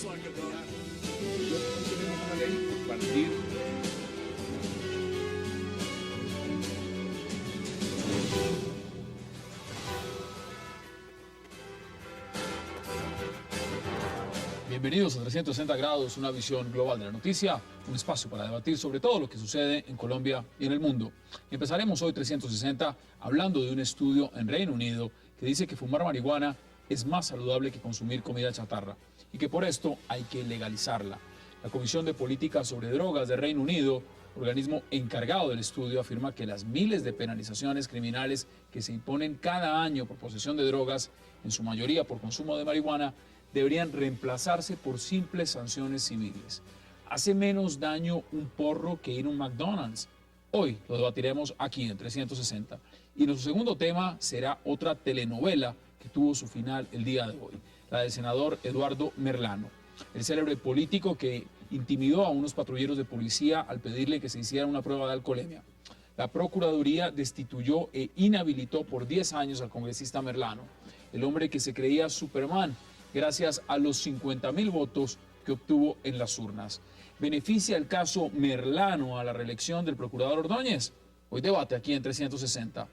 Tenemos una ley por partir. Bienvenidos a 360 grados, una visión global de la noticia, un espacio para debatir sobre todo lo que sucede en Colombia y en el mundo. Empezaremos hoy 360 hablando de un estudio en Reino Unido que dice que fumar marihuana es más saludable que consumir comida chatarra y que por esto hay que legalizarla. La Comisión de Políticas sobre Drogas de Reino Unido, organismo encargado del estudio, afirma que las miles de penalizaciones criminales que se imponen cada año por posesión de drogas, en su mayoría por consumo de marihuana, deberían reemplazarse por simples sanciones civiles. ¿Hace menos daño un porro que ir a un McDonald's? Hoy lo debatiremos aquí en 360. Y nuestro segundo tema será otra telenovela que tuvo su final el día de hoy, la del senador Eduardo Merlano, el célebre político que intimidó a unos patrulleros de policía al pedirle que se hiciera una prueba de alcoholemia. La Procuraduría destituyó e inhabilitó por 10 años al congresista Merlano, el hombre que se creía Superman, gracias a los 50,000 votos que obtuvo en las urnas. ¿Beneficia el caso Merlano a la reelección del procurador Ordóñez? Hoy debate aquí en 360.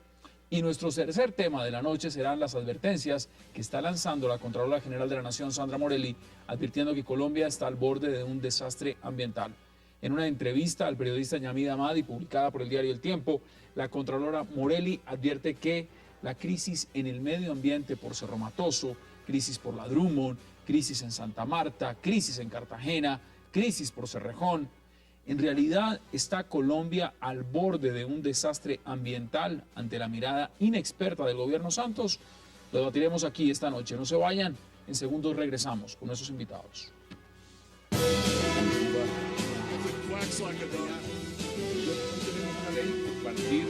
Y nuestro tercer tema de la noche serán las advertencias que está lanzando la Contralora General de la Nación, Sandra Morelli, advirtiendo que Colombia está al borde de un desastre ambiental. En una entrevista al periodista Yamid Amadi, publicada por el diario El Tiempo, la Contralora Morelli advierte que la crisis en el medio ambiente por Cerro Matoso, crisis por la Drummond, crisis en Santa Marta, crisis en Cartagena, crisis por Cerrejón. En realidad está Colombia al borde de un desastre ambiental ante la mirada inexperta del gobierno Santos. Lo debatiremos aquí esta noche. No se vayan, en segundos regresamos con nuestros invitados. Tenemos una ley por partir.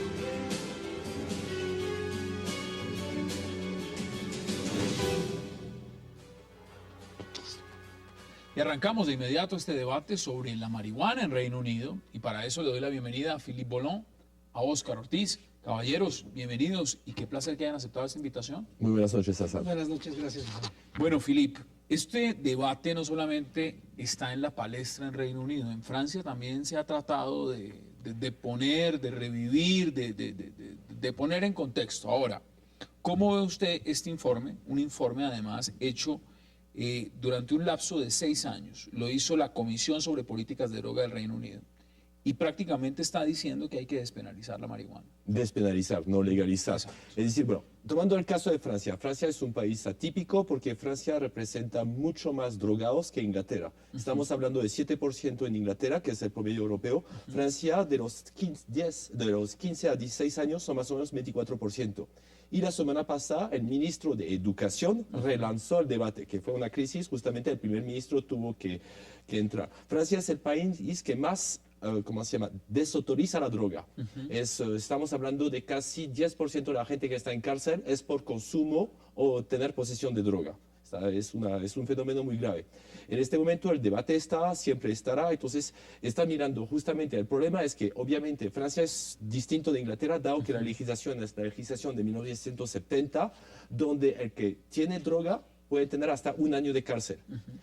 Y arrancamos de inmediato este debate sobre la marihuana en Reino Unido, y para eso le doy la bienvenida a Philippe Bollon, a Óscar Ortiz. Caballeros, bienvenidos y qué placer que hayan aceptado esta invitación. Muy buenas noches, César. Buenas noches, gracias. Bueno, Philippe, este debate no solamente está en la palestra en Reino Unido, en Francia también se ha tratado de poner, de revivir, de poner en contexto. Ahora, ¿cómo ve usted este informe? Un informe además hecho durante un lapso de 6 años. Lo hizo la Comisión sobre Políticas de Droga del Reino Unido. Y prácticamente está diciendo que hay que despenalizar la marihuana. Despenalizar, no legalizar. Exacto. Es decir, bueno, tomando el caso de Francia, Francia es un país atípico porque Francia representa mucho más drogados que Inglaterra. Estamos hablando de 7% en Inglaterra, que es el promedio europeo. Francia, de los 15 a 16 años, son más o menos 24%. Y la semana pasada, el ministro de Educación relanzó el debate, que fue una crisis, justamente el primer ministro tuvo que entrar. Francia es el país que más ¿cómo se llama?, desautoriza la droga. Estamos hablando de casi 10% de la gente que está en cárcel es por consumo o tener posesión de droga. Es un fenómeno muy grave. En este momento el debate está, siempre estará, entonces está mirando justamente, el problema es que obviamente Francia es distinto de Inglaterra, dado que la legislación es la legislación de 1970, donde el que tiene droga puede tener hasta 1 año de cárcel.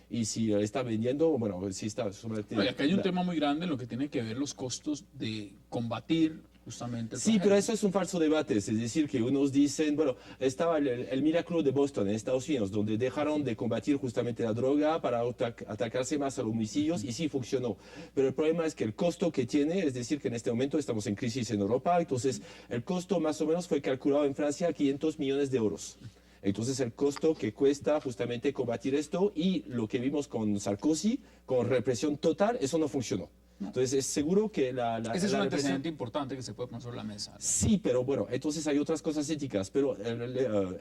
Y si está vendiendo, bueno, si está... Oye, acá hay un tema muy grande en lo que tiene que ver los costos de combatir justamente el Sí, flagelo. pero eso es un falso debate. Es decir, que unos dicen, bueno, estaba el Miracle de Boston en Estados Unidos, donde dejaron de combatir justamente la droga para atacarse más a los homicidios, y sí funcionó. Pero el problema es que el costo que tiene, es decir, que en este momento estamos en crisis en Europa, entonces el costo más o menos fue calculado en Francia a 500 millones de euros. Entonces el costo que cuesta justamente combatir esto, y lo que vimos con Sarkozy, con represión total, eso no funcionó. Entonces es seguro que Ese es un antecedente importante que se puede poner sobre la mesa. Sí, pero bueno, entonces hay otras cosas éticas, pero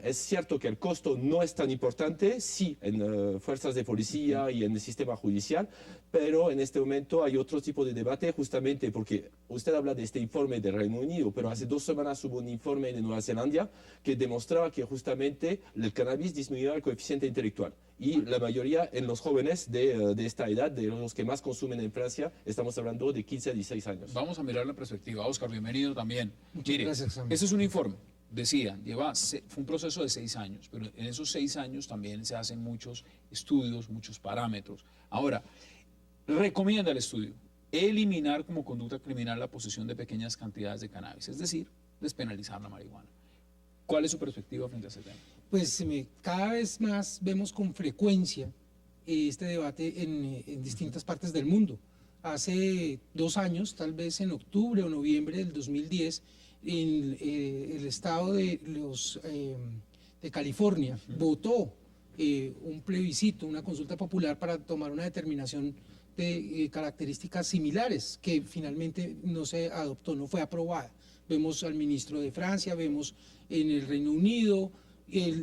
es cierto que el costo no es tan importante, sí, en fuerzas de policía y en el sistema judicial, pero en este momento hay otro tipo de debate, justamente porque usted habla de este informe del Reino Unido, pero hace 2 semanas hubo un informe de Nueva Zelanda que demostraba que justamente el cannabis disminuía el coeficiente intelectual. Y la mayoría en los jóvenes de esta edad, de los que más consumen en Francia, estamos hablando de 15 a 16 años. Vamos a mirar la perspectiva. Óscar, bienvenido también. Muchas gracias, Sam. Ese es un informe. decían, fue un proceso de 6 años, pero en esos 6 años también se hacen muchos estudios, muchos parámetros. Ahora, recomienda el estudio eliminar como conducta criminal la posesión de pequeñas cantidades de cannabis, es decir, despenalizar la marihuana. ¿Cuál es su perspectiva frente a ese tema? Pues cada vez más vemos con frecuencia este debate en distintas partes del mundo. Hace 2 años, tal vez en octubre o noviembre del 2010, en el estado de California votó un plebiscito, una consulta popular para tomar una determinación de características similares, que finalmente no se adoptó, no fue aprobada. Vemos al ministro de Francia, vemos en el Reino Unido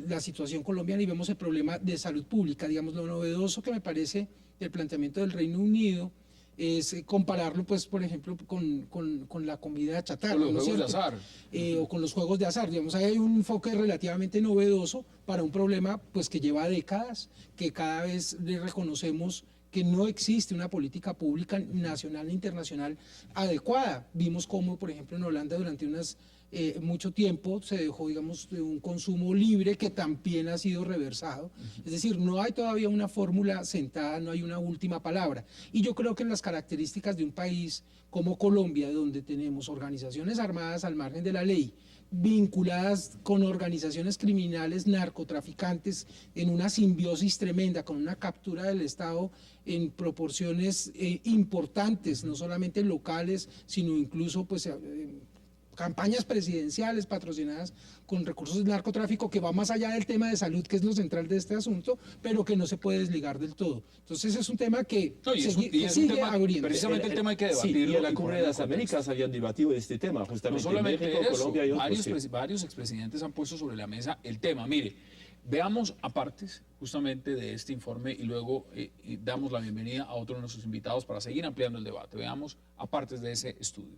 la situación colombiana y vemos el problema de salud pública. Digamos, lo novedoso que me parece del planteamiento del Reino Unido es compararlo, pues, por ejemplo, con la comida chatarra. Con los juegos de azar. O con los juegos de azar. Digamos, ahí hay un enfoque relativamente novedoso para un problema pues, que lleva décadas, que cada vez le reconocemos que no existe una política pública nacional e internacional adecuada. Vimos cómo, por ejemplo, en Holanda durante mucho tiempo se dejó, digamos, de un consumo libre que también ha sido reversado. Es decir, no hay todavía una fórmula sentada, no hay una última palabra. Y yo creo que en las características de un país como Colombia, donde tenemos organizaciones armadas al margen de la ley, vinculadas con organizaciones criminales, narcotraficantes, en una simbiosis tremenda, con una captura del Estado en proporciones importantes, no solamente locales, sino incluso pues, campañas presidenciales patrocinadas con recursos del narcotráfico, que va más allá del tema de salud, que es lo central de este asunto, pero que no se puede desligar del todo. Entonces es un tema que sigue abriendo. Precisamente el tema hay que debatirlo. Sí, y en la Cumbre de las Américas habían debatido este tema, justamente. No solamente México, eso, Colombia y otros, varios expresidentes han puesto sobre la mesa el tema. Mire, veamos apartes justamente de este informe y luego damos la bienvenida a otro de nuestros invitados para seguir ampliando el debate. Veamos apartes de ese estudio.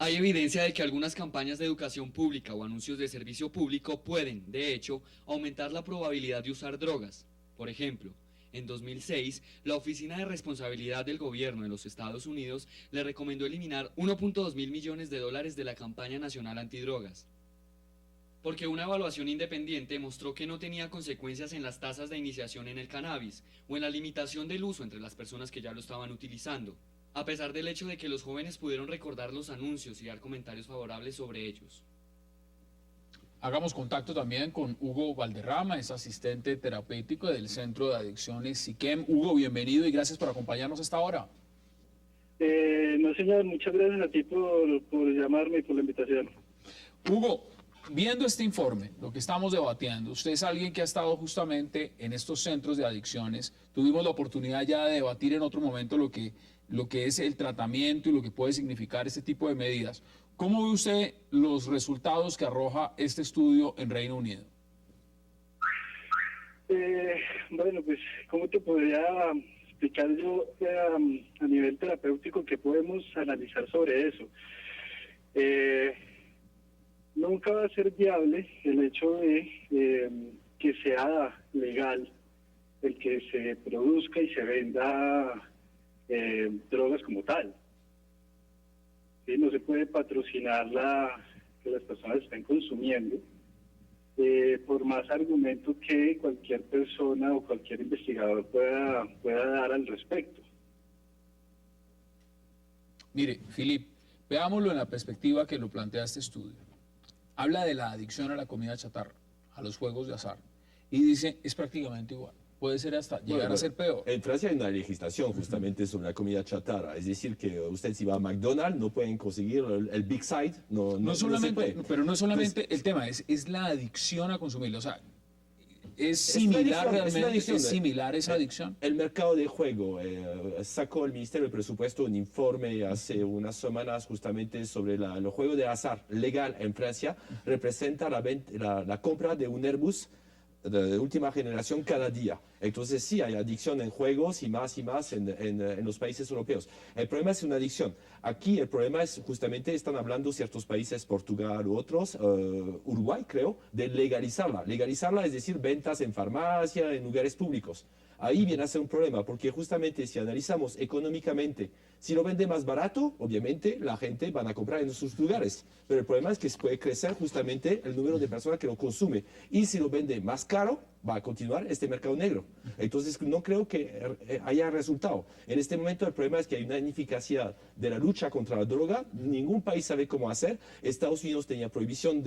Hay evidencia de que algunas campañas de educación pública o anuncios de servicio público pueden, de hecho, aumentar la probabilidad de usar drogas. Por ejemplo, en 2006, la Oficina de Responsabilidad del Gobierno de los Estados Unidos le recomendó eliminar 1.2 mil millones de dólares de la campaña nacional antidrogas, porque una evaluación independiente mostró que no tenía consecuencias en las tasas de iniciación en el cannabis o en la limitación del uso entre las personas que ya lo estaban utilizando, a pesar del hecho de que los jóvenes pudieron recordar los anuncios y dar comentarios favorables sobre ellos. Hagamos contacto también con Hugo Valderrama, es asistente terapéutico del Centro de Adicciones SIQUEM. Hugo, bienvenido y gracias por acompañarnos hasta ahora. No, señor, muchas gracias a ti por llamarme y por la invitación. Hugo, viendo este informe, lo que estamos debatiendo, usted es alguien que ha estado justamente en estos centros de adicciones. Tuvimos la oportunidad ya de debatir en otro momento lo que es el tratamiento y lo que puede significar este tipo de medidas. ¿Cómo ve usted los resultados que arroja este estudio en Reino Unido? Bueno, pues, ¿cómo te podría explicar yo a nivel terapéutico que podemos analizar sobre eso? Nunca va a ser viable el hecho de que sea legal el que se produzca y se venda drogas como tal. ¿Sí? No se puede patrocinar que las personas estén consumiendo, por más argumento que cualquier persona o cualquier investigador pueda dar al respecto. Mire, Filip, veámoslo en la perspectiva que lo plantea este estudio. Habla de la adicción a la comida chatarra, a los juegos de azar, y dice, es prácticamente igual. Puede ser hasta llegar a ser peor. En Francia hay una legislación justamente sobre la comida chatarra. Es decir, que usted si va a McDonald's no pueden conseguir el Big Side. No solamente, se puede. pero no solamente Entonces, el tema, es la adicción a consumirlo. O sea, es similar realmente, es similar esa adicción. El mercado de juego sacó el Ministerio del Presupuesto un informe hace unas semanas justamente sobre el juego de azar legal en Francia. Representa la compra de un Airbus de última generación cada día. Entonces sí hay adicción en juegos y más en los países europeos. El problema es una adicción. Aquí el problema es justamente, están hablando ciertos países, Portugal u otros, Uruguay creo, de legalizarla. Legalizarla es decir, ventas en farmacia, en lugares públicos. Ahí viene a ser un problema, porque justamente si analizamos económicamente Si lo vende más barato, obviamente la gente van a comprar en sus lugares. Pero el problema es que puede crecer justamente el número de personas que lo consume. Y si lo vende más caro, va a continuar este mercado negro. Entonces no creo que haya resultado. En este momento el problema es que hay una ineficacia de la lucha contra la droga. Ningún país sabe cómo hacer. Estados Unidos tenía prohibición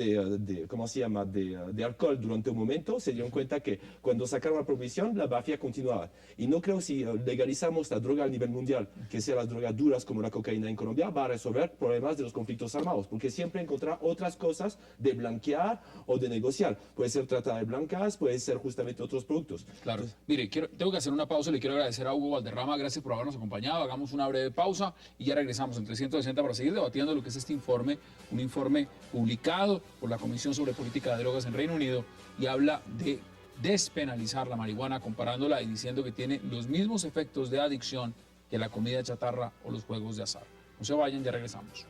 ¿cómo se llama?, de alcohol durante un momento. Se dieron cuenta que cuando sacaron la prohibición, la mafia continuaba. Y no creo si legalizamos la droga a nivel mundial, que sea las drogas duras como la cocaína en Colombia, va a resolver problemas de los conflictos armados, porque siempre encontrar otras cosas de blanquear o de negociar. Puede ser trata de blancas, puede ser justamente otros productos. Claro. Mire, tengo que hacer una pausa. Le quiero agradecer a Hugo Valderrama. Gracias por habernos acompañado. Hagamos una breve pausa y ya regresamos en 360 para seguir debatiendo lo que es este informe, un informe publicado por la Comisión sobre Política de Drogas en Reino Unido, y habla de despenalizar la marihuana, comparándola y diciendo que tiene los mismos efectos de adicción que la comida chatarra o los juegos de azar. No se vayan, ya regresamos.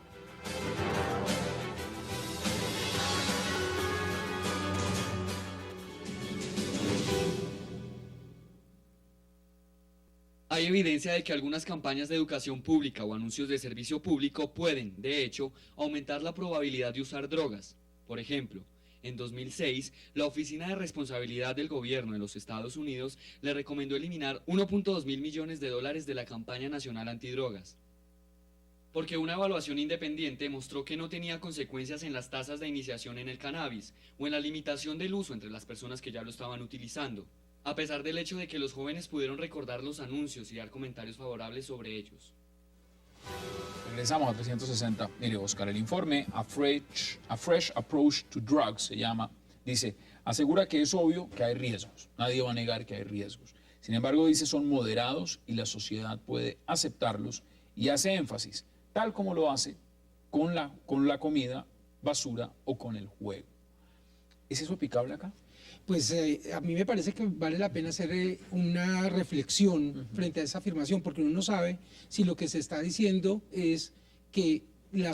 Hay evidencia de que algunas campañas de educación pública o anuncios de servicio público pueden, de hecho, aumentar la probabilidad de usar drogas. Por ejemplo, en 2006, la Oficina de Responsabilidad del Gobierno de los Estados Unidos le recomendó eliminar 1.2 mil millones de dólares de la campaña nacional antidrogas, porque una evaluación independiente mostró que no tenía consecuencias en las tasas de iniciación en el cannabis o en la limitación del uso entre las personas que ya lo estaban utilizando, a pesar del hecho de que los jóvenes pudieron recordar los anuncios y dar comentarios favorables sobre ellos. Regresamos a 360. Mire, Oscar, el informe A Fresh Approach to Drugs se llama, dice, asegura que es obvio que hay riesgos. Nadie va a negar que hay riesgos. Sin embargo, dice, son moderados y la sociedad puede aceptarlos, y hace énfasis, tal como lo hace con la comida, basura o con el juego. ¿Es eso aplicable acá? Pues a mí me parece que vale la pena hacer una reflexión frente a esa afirmación, porque uno no sabe si lo que se está diciendo es que la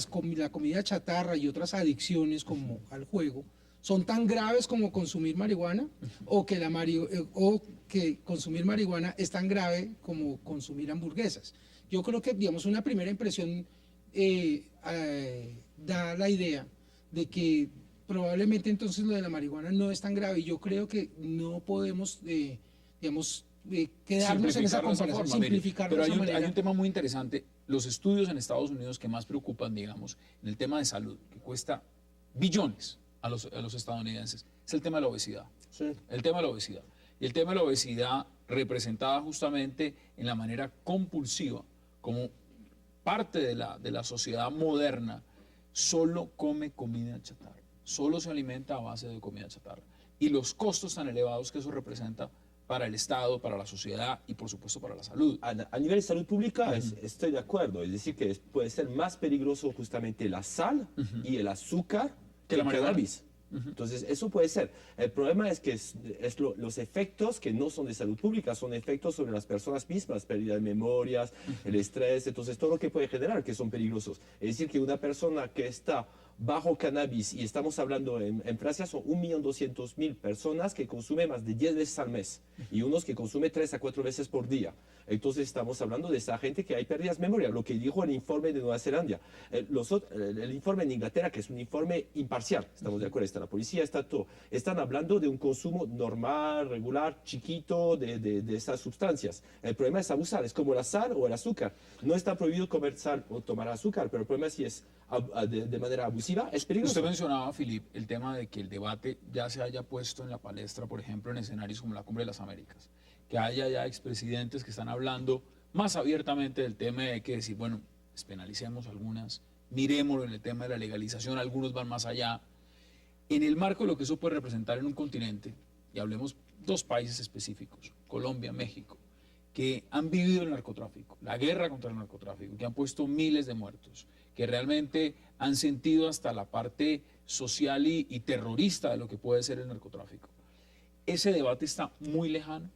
comida chatarra y otras adicciones como al juego son tan graves como consumir marihuana, o que consumir marihuana es tan grave como consumir hamburguesas. Yo creo que, digamos, una primera impresión da la idea de que probablemente entonces lo de la marihuana no es tan grave. Yo creo que no podemos, quedarnos en esa comparación, simplificarlo de esa manera. Pero hay un tema muy interesante. Los estudios en Estados Unidos que más preocupan, digamos, en el tema de salud, que cuesta billones a los estadounidenses, es el tema de la obesidad. Sí. El tema de la obesidad. Y el tema de la obesidad representada justamente en la manera compulsiva, como parte de la sociedad moderna, solo come comida chatarra. Solo se alimenta a base de comida chatarra. Y los costos tan elevados que eso representa para el Estado, para la sociedad y por supuesto para la salud. A nivel de salud pública estoy de acuerdo. Es decir, que puede ser más peligroso justamente la sal y el azúcar que el cannabis. Entonces, eso puede ser. El problema es que los efectos que no son de salud pública son efectos sobre las personas mismas, pérdida de memorias, el estrés, entonces todo lo que puede generar que son peligrosos. Es decir, que una persona que está bajo cannabis, y estamos hablando en Francia, son 1.200.000 personas que consumen más de 10 veces al mes, y unos que consumen 3 a 4 veces por día. Entonces estamos hablando de esa gente que hay pérdidas de memoria, lo que dijo el informe de Nueva Zelanda. El informe en Inglaterra, que es un informe imparcial, estamos de acuerdo, está la policía, está todo. Están hablando de un consumo normal, regular, chiquito de esas sustancias. El problema es abusar, es como la sal o el azúcar. No está prohibido comer sal o tomar azúcar, pero el problema es si es de manera abusiva, es peligroso. Usted mencionaba, Philip, el tema de que el debate ya se haya puesto en la palestra, por ejemplo, en escenarios como la Cumbre de las Américas, que haya ya expresidentes que están hablando más abiertamente del tema de que decir, bueno, despenalicemos algunas, miremoslo en el tema de la legalización, algunos van más allá. En el marco de lo que eso puede representar en un continente, y hablemos dos países específicos, Colombia, México, que han vivido el narcotráfico, la guerra contra el narcotráfico, que han puesto miles de muertos, que realmente han sentido hasta la parte social y terrorista de lo que puede ser el narcotráfico. Ese debate está muy lejano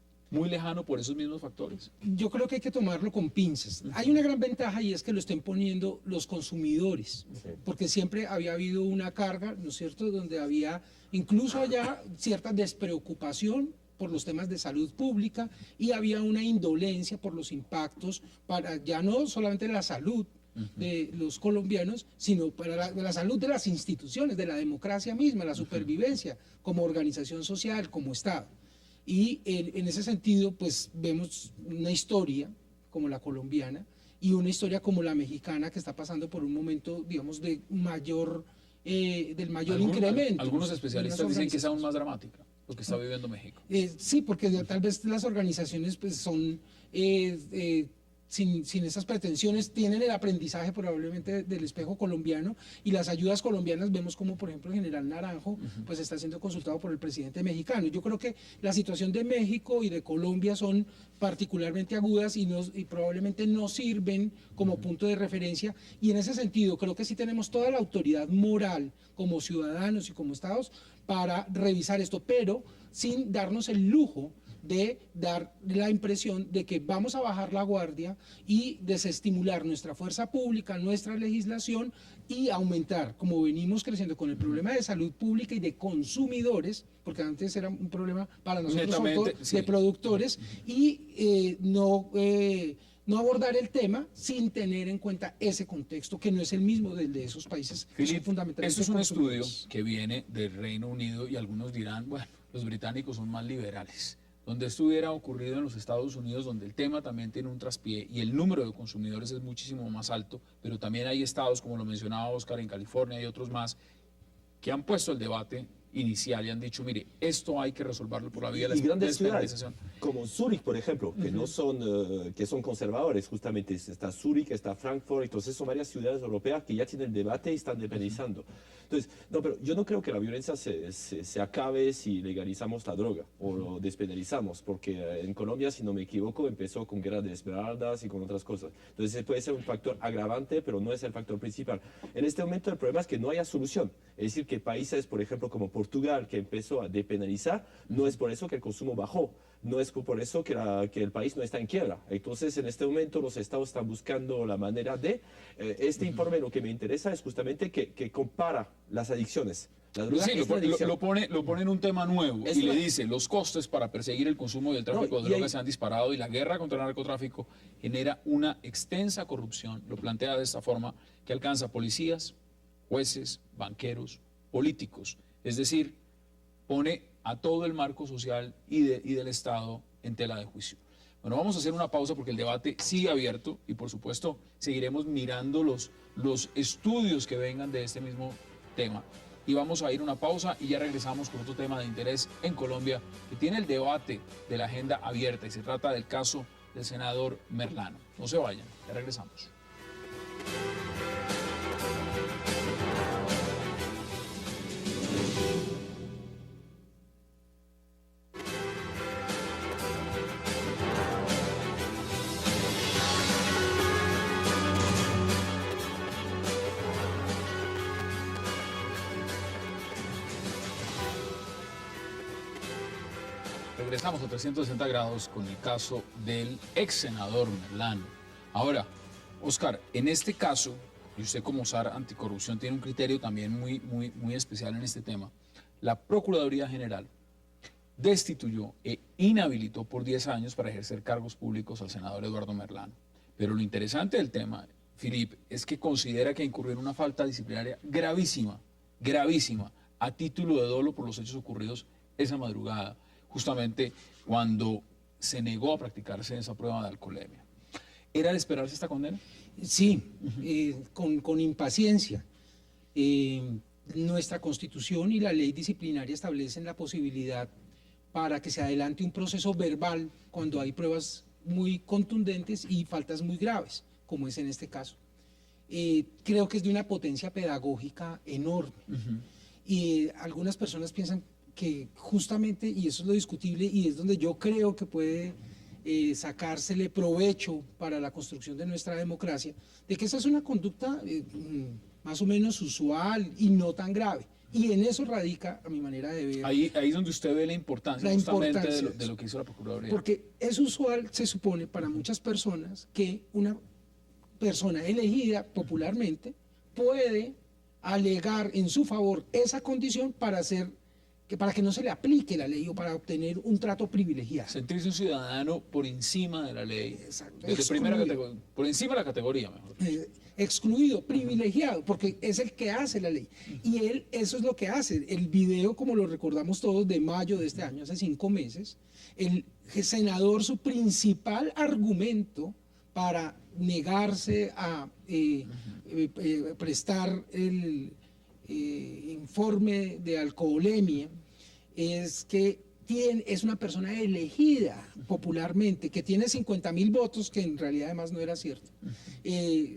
por esos mismos factores. Yo creo que hay que tomarlo con pinzas. Hay una gran ventaja y es que lo estén poniendo los consumidores, porque siempre había habido una carga, ¿no es cierto?, donde había incluso allá cierta despreocupación por los temas de salud pública y había una indolencia por los impactos para ya no solamente la salud de los colombianos, sino para la salud de las instituciones, de la democracia misma, la supervivencia como organización social, como Estado. Y en ese sentido, pues vemos una historia como la colombiana y una historia como la mexicana que está pasando por un momento, digamos, del mayor incremento. Algunos especialistas dicen que es aún más dramática lo que está viviendo México. Sí, porque tal vez las organizaciones pues son sin esas pretensiones, tienen el aprendizaje probablemente del espejo colombiano, y las ayudas colombianas vemos como, por ejemplo, el general Naranjo pues está siendo consultado por el presidente mexicano. Yo creo que la situación de México y de Colombia son particularmente agudas y probablemente no sirven como punto de referencia, y en ese sentido creo que sí tenemos toda la autoridad moral como ciudadanos y como estados para revisar esto, pero sin darnos el lujo de dar la impresión de que vamos a bajar la guardia y desestimular nuestra fuerza pública, nuestra legislación, y aumentar, como venimos creciendo con el problema de salud pública y de consumidores, porque antes era un problema para nosotros de productores, y no abordar el tema sin tener en cuenta ese contexto que no es el mismo del de esos países que son fundamentales. Esto es un estudio que viene del Reino Unido y algunos dirán, bueno, los británicos son más liberales. Donde esto hubiera ocurrido en los Estados Unidos, donde el tema también tiene un traspié y el número de consumidores es muchísimo más alto, pero también hay estados, como lo mencionaba Oscar, en California y otros más, que han puesto el debate inicial y han dicho, mire, esto hay que resolverlo por la vía de la grandes ciudades, como Zúrich, por ejemplo, que no son, que son conservadores, justamente está Zúrich, está Frankfurt, entonces son varias ciudades europeas que ya tienen el debate y están dependizando. Entonces, no, pero yo no creo que la violencia se acabe si legalizamos la droga o lo despenalizamos, porque en Colombia, si no me equivoco, empezó con guerra de esmeraldas y con otras cosas. Entonces puede ser un factor agravante, pero no es el factor principal. En este momento el problema es que no haya solución. Es decir, que países, por ejemplo, como Portugal, que empezó a depenalizar, no es por eso que el consumo bajó. No es por eso que el país no está en quiebra. Entonces, en este momento, los estados están buscando la manera de... este informe lo que me interesa es justamente que compara las adicciones. La droga sí, lo pone en un tema nuevo y le dice, los costes para perseguir el consumo y el tráfico de drogas se han disparado y la guerra contra el narcotráfico genera una extensa corrupción, lo plantea de esta forma, que alcanza policías, jueces, banqueros, políticos. Es decir, pone a todo el marco social y del Estado en tela de juicio. Bueno, vamos a hacer una pausa porque el debate sigue abierto y, por supuesto, seguiremos mirando los estudios que vengan de este mismo tema. Y vamos a ir a una pausa y ya regresamos con otro tema de interés en Colombia que tiene el debate de la agenda abierta, y se trata del caso del senador Merlano. No se vayan, ya regresamos. Regresamos a 360 grados con el caso del ex senador Merlano. Ahora, Oscar, en este caso, y usted como SAR Anticorrupción tiene un criterio también muy especial en este tema, la Procuraduría General destituyó e inhabilitó por 10 años para ejercer cargos públicos al senador Eduardo Merlano. Pero lo interesante del tema, Filip, es que considera que incurrió en una falta disciplinaria gravísima, a título de dolo por los hechos ocurridos esa madrugada, justamente cuando se negó a practicarse esa prueba de alcoholemia. ¿Era de esperarse esta condena? Sí, con impaciencia. Nuestra Constitución y la ley disciplinaria establecen la posibilidad para que se adelante un proceso verbal cuando hay pruebas muy contundentes y faltas muy graves, como es en este caso. Creo que es de una potencia pedagógica enorme. Y algunas personas piensan que justamente, y eso es lo discutible, y es donde yo creo que puede sacársele provecho para la construcción de nuestra democracia, de que esa es una conducta más o menos usual y no tan grave. Y en eso radica, a mi manera de ver... Ahí es donde usted ve la importancia justamente de lo que hizo la Procuraduría. Porque es usual, se supone, para muchas personas que una persona elegida popularmente puede alegar en su favor esa condición para ser que para que no se le aplique la ley o para obtener un trato privilegiado. Sentirse un ciudadano por encima de la ley. Exacto. Desde primera Excluido. categoría, por encima de la categoría, mejor. Excluido, privilegiado, porque es el que hace la ley. Y él, eso es lo que hace. El video, como lo recordamos todos, de mayo de este año, hace 5 meses, el senador, su principal argumento para negarse a prestar el informe de alcoholemia es que es una persona elegida popularmente, que tiene 50.000 votos, que en realidad además no era cierto.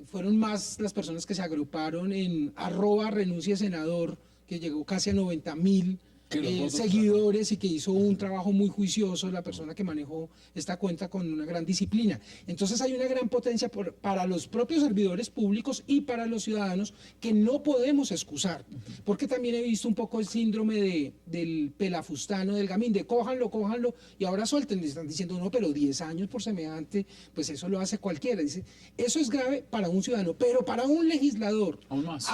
Fueron más las personas que se agruparon en @renuncie_senador, que llegó casi a 90.000 seguidores y que hizo un trabajo muy juicioso, la persona que manejó esta cuenta con una gran disciplina. Entonces hay una gran potencia para los propios servidores públicos y para los ciudadanos que no podemos excusar, porque también he visto un poco el síndrome del pelafustano, del gamín, de cójanlo, y ahora suelten, le están diciendo no, pero 10 años por semejante, pues eso lo hace cualquiera. Dice, eso es grave para un ciudadano, pero para un legislador, Aún más.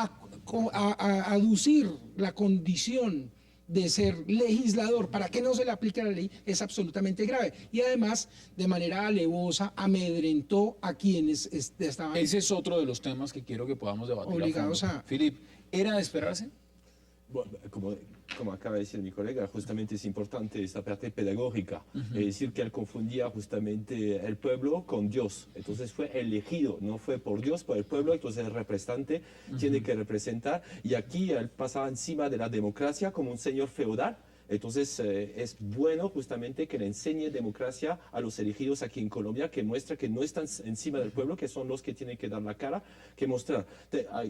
aducir la condición de ser legislador para que no se le aplique la ley es absolutamente grave. Y además, de manera alevosa, amedrentó a quienes estaban Ese es otro de los temas que quiero que podamos debatir. obligados a... Filip, ¿era de esperarse? Bueno, como acaba de decir mi colega, justamente es importante esta parte pedagógica. Es decir, que él confundía justamente el pueblo con Dios. Entonces fue elegido, no fue por Dios, por el pueblo. Entonces el representante tiene que representar. Y aquí él pasaba encima de la democracia como un señor feudal. Entonces es bueno justamente que le enseñe democracia a los elegidos aquí en Colombia, que muestra que no están encima del pueblo, que son los que tienen que dar la cara, que mostrar.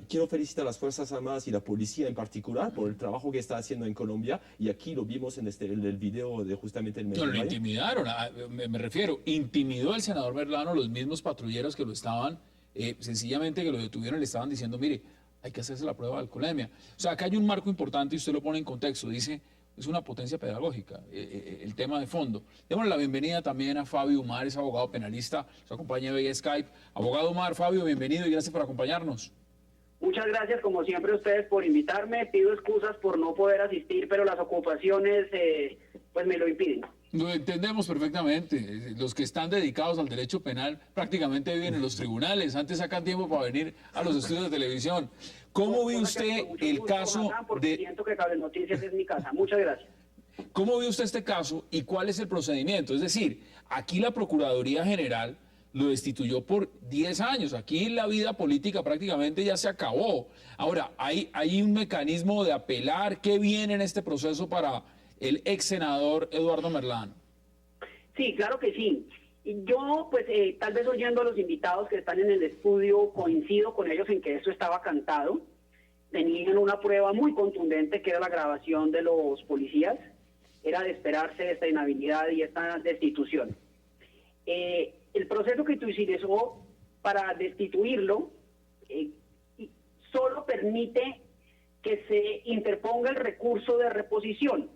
Quiero felicitar a las Fuerzas Armadas y la policía en particular por el trabajo que está haciendo en Colombia, y aquí lo vimos en el video de justamente el mes No, de lo mayo. intimidaron, me refiero, intimidó el senador Merlano, los mismos patrulleros que lo estaban, sencillamente que lo detuvieron, le estaban diciendo, mire, hay que hacerse la prueba de alcoholemia. O sea, acá hay un marco importante y usted lo pone en contexto, dice, es una potencia pedagógica, el tema de fondo. Démosle la bienvenida también a Fabio Umar, es abogado penalista, nos acompaña vía Skype. Abogado Umar, Fabio, bienvenido y gracias por acompañarnos. Muchas gracias, como siempre, a ustedes por invitarme. Pido excusas por no poder asistir, pero las ocupaciones pues me lo impiden. Lo entendemos perfectamente. Los que están dedicados al derecho penal prácticamente viven en los tribunales. Antes sacan tiempo para venir a los estudios de televisión. ¿Cómo ve usted el caso porque siento que Cable Noticias es mi casa. Muchas gracias. ¿Cómo ve usted este caso y cuál es el procedimiento? Es decir, aquí la Procuraduría General lo destituyó por 10 años. Aquí la vida política prácticamente ya se acabó. Ahora, hay un mecanismo de apelar. ¿Qué viene en este proceso para el ex senador Eduardo Merlano? Sí, claro que sí. Y yo, pues, tal vez oyendo a los invitados que están en el estudio, coincido con ellos en que esto estaba cantado. Tenían una prueba muy contundente, que era la grabación de los policías. Era de esperarse esta inhabilidad y esta destitución. El proceso que utilizó para destituirlo solo permite que se interponga el recurso de reposición,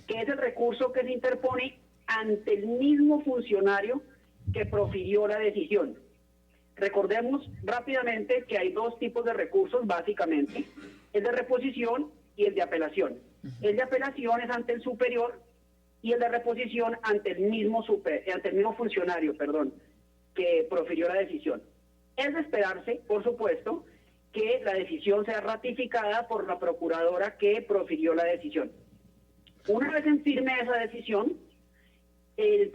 que es el recurso que se interpone ante el mismo funcionario que profirió la decisión. Recordemos rápidamente que hay 2 tipos de recursos, básicamente, el de reposición y el de apelación. El de apelación es ante el superior y el de reposición ante el mismo funcionario, que profirió la decisión. Es de esperarse, por supuesto, que la decisión sea ratificada por la procuradora que profirió la decisión. Una vez en firme esa decisión, el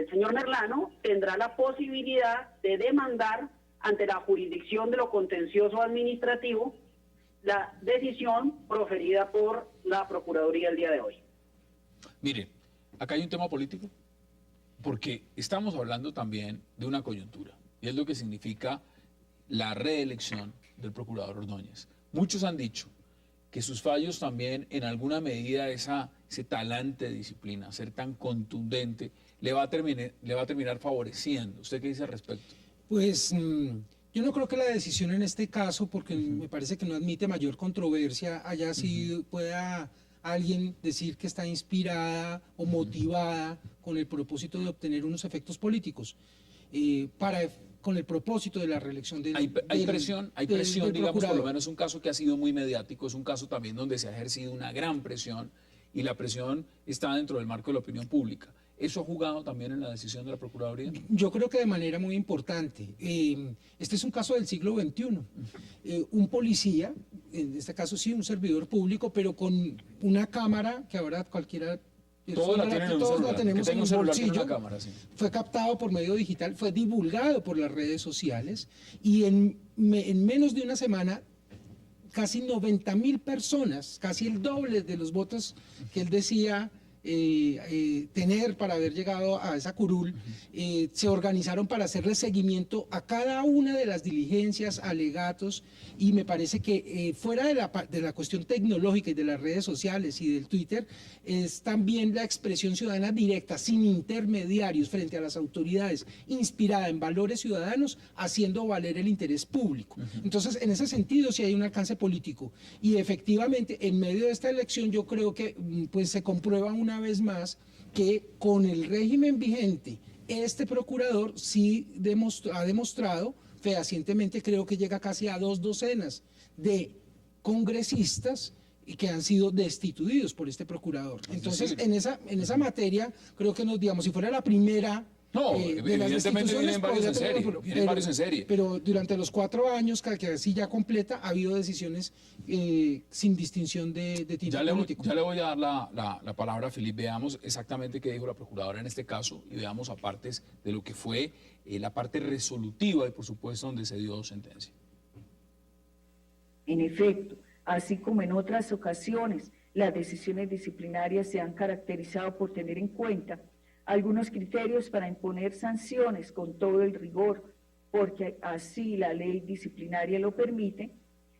señor Merlano tendrá la posibilidad de demandar ante la jurisdicción de lo contencioso administrativo la decisión proferida por la Procuraduría el día de hoy. Mire, acá hay un tema político, porque estamos hablando también de una coyuntura, y es lo que significa la reelección del procurador Ordóñez. Muchos han dicho que sus fallos también, en alguna medida, ese talante de disciplina, ser tan contundente, le va a terminar favoreciendo. ¿Usted qué dice al respecto? Pues yo no creo que la decisión en este caso, porque me parece que no admite mayor controversia, haya sido, pueda alguien decir que está inspirada o motivada con el propósito de obtener unos efectos políticos, con el propósito de la reelección del Hay presión, digamos, por lo menos un caso que ha sido muy mediático, es un caso también donde se ha ejercido una gran presión y la presión está dentro del marco de la opinión pública. ¿Eso ha jugado también en la decisión de la Procuraduría? Yo creo que de manera muy importante. Este es un caso del siglo XXI. Un policía, en este caso sí, un servidor público, pero con una cámara que ahora cualquiera... Todos la tienen en un celular. Tenemos en un bolsillo, la cámara, sí. Fue captado por medio digital, fue divulgado por las redes sociales y en menos de una semana casi 90.000 personas, casi el doble de los votos que él decía tener para haber llegado a esa curul, se organizaron para hacerle seguimiento a cada una de las diligencias, alegatos, y me parece que fuera de la cuestión tecnológica y de las redes sociales y del Twitter, es también la expresión ciudadana directa, sin intermediarios, frente a las autoridades, inspirada en valores ciudadanos, haciendo valer el interés público. Entonces, en ese sentido, sí hay un alcance político. Y efectivamente, en medio de esta elección, yo creo que pues se comprueba una vez más que con el régimen vigente, este procurador sí ha demostrado fehacientemente, creo que llega casi a 2 docenas de congresistas y que han sido destituidos por este procurador. Entonces, en esa materia, creo que digamos, si fuera la primera... No, evidentemente vienen varios en serie. Pero durante los 4 años, que así ya completa, ha habido decisiones sin distinción de tipo político. Ya le voy a dar la palabra a Felipe. Veamos exactamente qué dijo la Procuradora en este caso y veamos aparte de lo que fue la parte resolutiva y, por supuesto, donde se dio sentencia. En efecto, así como en otras ocasiones, las decisiones disciplinarias se han caracterizado por tener en cuenta algunos criterios para imponer sanciones con todo el rigor, porque así la ley disciplinaria lo permite.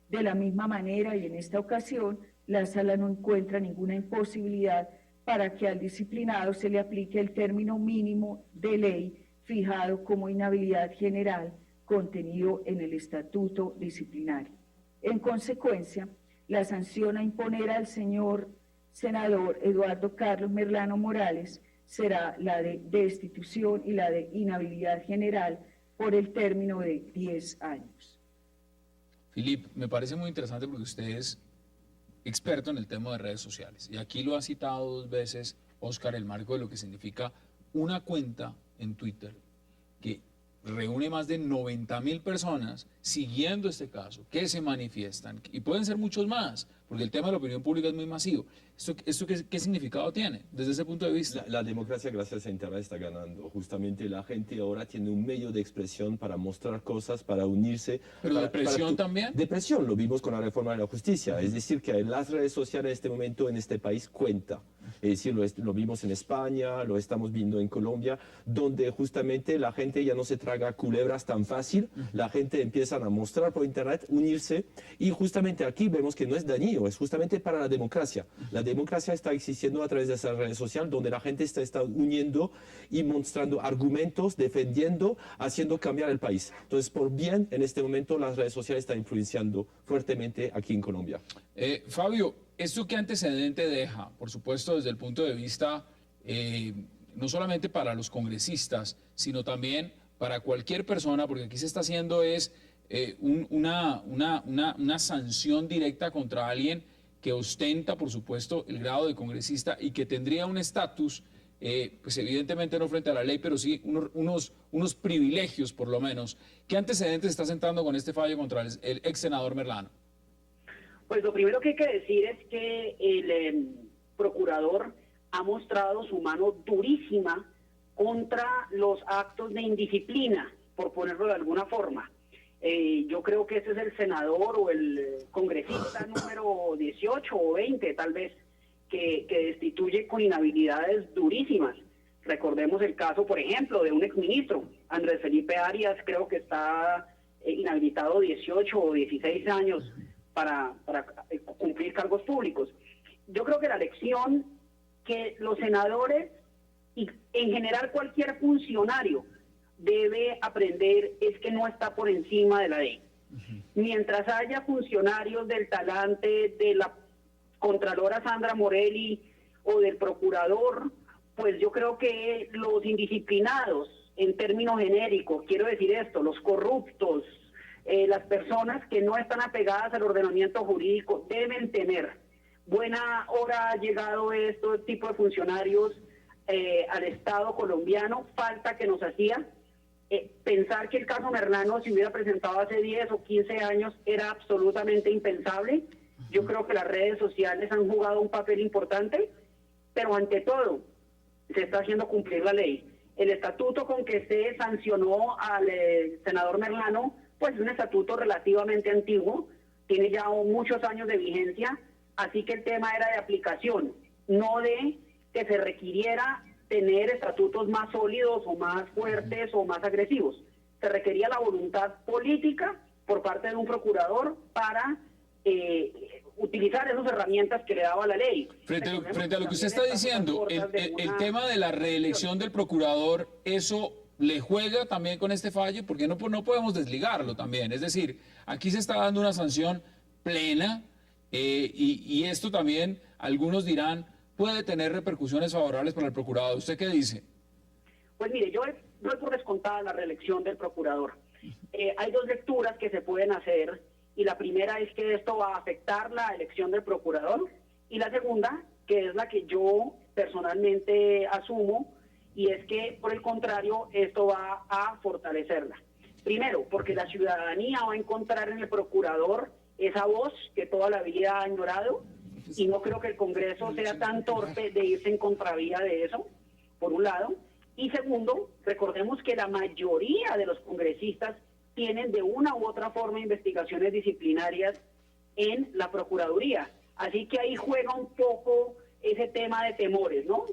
De la misma manera, y en esta ocasión, la Sala no encuentra ninguna imposibilidad para que al disciplinado se le aplique el término mínimo de ley fijado como inhabilidad general contenido en el Estatuto Disciplinario. En consecuencia, la sanción a imponer al señor senador Eduardo Carlos Merlano Morales será la de destitución y la de inhabilidad general por el término de 10 años. Filipe, me parece muy interesante porque usted es experto en el tema de redes sociales y aquí lo ha citado 2 veces, Oscar, el marco de lo que significa una cuenta en Twitter que reúne más de 90.000 personas siguiendo este caso, que se manifiestan, y pueden ser muchos más, porque el tema de la opinión pública es muy masivo. ¿Esto qué significado tiene desde ese punto de vista? La democracia gracias a Internet está ganando. Justamente la gente ahora tiene un medio de expresión para mostrar cosas, para unirse. ¿Pero de presión también? De presión, lo vimos con la reforma de la justicia. Es decir, que las redes sociales en este momento en este país cuenta. Es decir, lo vimos en España, lo estamos viendo en Colombia, donde justamente la gente ya no se traga culebras tan fácil, la gente empieza a mostrar por Internet, unirse, y justamente aquí vemos que no es dañino, es justamente para la democracia. La democracia está existiendo a través de esa red social, donde la gente está uniendo y mostrando argumentos, defendiendo, haciendo cambiar el país. Entonces, por bien, en este momento las redes sociales están influenciando fuertemente aquí en Colombia. Fabio, ¿esto qué antecedente deja? Por supuesto, desde el punto de vista, no solamente para los congresistas, sino también para cualquier persona, porque aquí se está haciendo una sanción directa contra alguien que ostenta, por supuesto, el grado de congresista y que tendría un estatus, pues evidentemente no frente a la ley, pero sí unos privilegios, por lo menos. ¿Qué antecedentes está sentando con este fallo contra el ex senador Merlano? Pues lo primero que hay que decir es que el procurador ha mostrado su mano durísima contra los actos de indisciplina, por ponerlo de alguna forma. Yo creo que ese es el senador o el congresista número 18 o 20 tal vez, que destituye con inhabilidades durísimas. Recordemos el caso, por ejemplo, de un exministro, Andrés Felipe Arias, creo que está inhabilitado 18 o 16 años para cumplir cargos públicos. Yo creo que la lección que los senadores y en general cualquier funcionario debe aprender es que no está por encima de la ley. Mientras haya funcionarios del talante de la Contralora Sandra Morelli o del procurador, pues yo creo que los indisciplinados, en términos genéricos, quiero decir esto, los corruptos, las personas que no están apegadas al ordenamiento jurídico deben tener buena hora ha llegado este tipo de funcionarios al Estado colombiano, falta que nos hacía. Pensar que el caso Merlano se hubiera presentado hace 10 o 15 años era absolutamente impensable. Yo creo que las redes sociales han jugado un papel importante, pero ante todo se está haciendo cumplir la ley. El estatuto con que se sancionó al senador Merlano, pues es un estatuto relativamente antiguo, tiene ya muchos años de vigencia, así que el tema era de aplicación, no de que se requiriera tener estatutos más sólidos o más fuertes o más agresivos. Se requería la voluntad política por parte de un procurador para utilizar esas herramientas que le daba la ley. Frente a lo que usted está diciendo, el tema de la reelección del procurador, ¿eso le juega también con este fallo? Porque no podemos desligarlo también. Es decir, aquí se está dando una sanción plena y esto también, algunos dirán, puede tener repercusiones favorables para el procurador. ¿Usted qué dice? Pues mire, yo doy por descontada la reelección del procurador. Hay dos lecturas que se pueden hacer, y la primera es que esto va a afectar la elección del procurador, y la segunda, que es la que yo personalmente asumo, y es que, por el contrario, esto va a fortalecerla. Primero, porque la ciudadanía va a encontrar en el procurador esa voz que toda la vida ha ignorado, y no creo que el Congreso sea tan torpe de irse en contravía de eso, por un lado. Y segundo, recordemos que la mayoría de los congresistas tienen de una u otra forma investigaciones disciplinarias en la Procuraduría. Así que ahí juega un poco ese tema de temores, ¿no?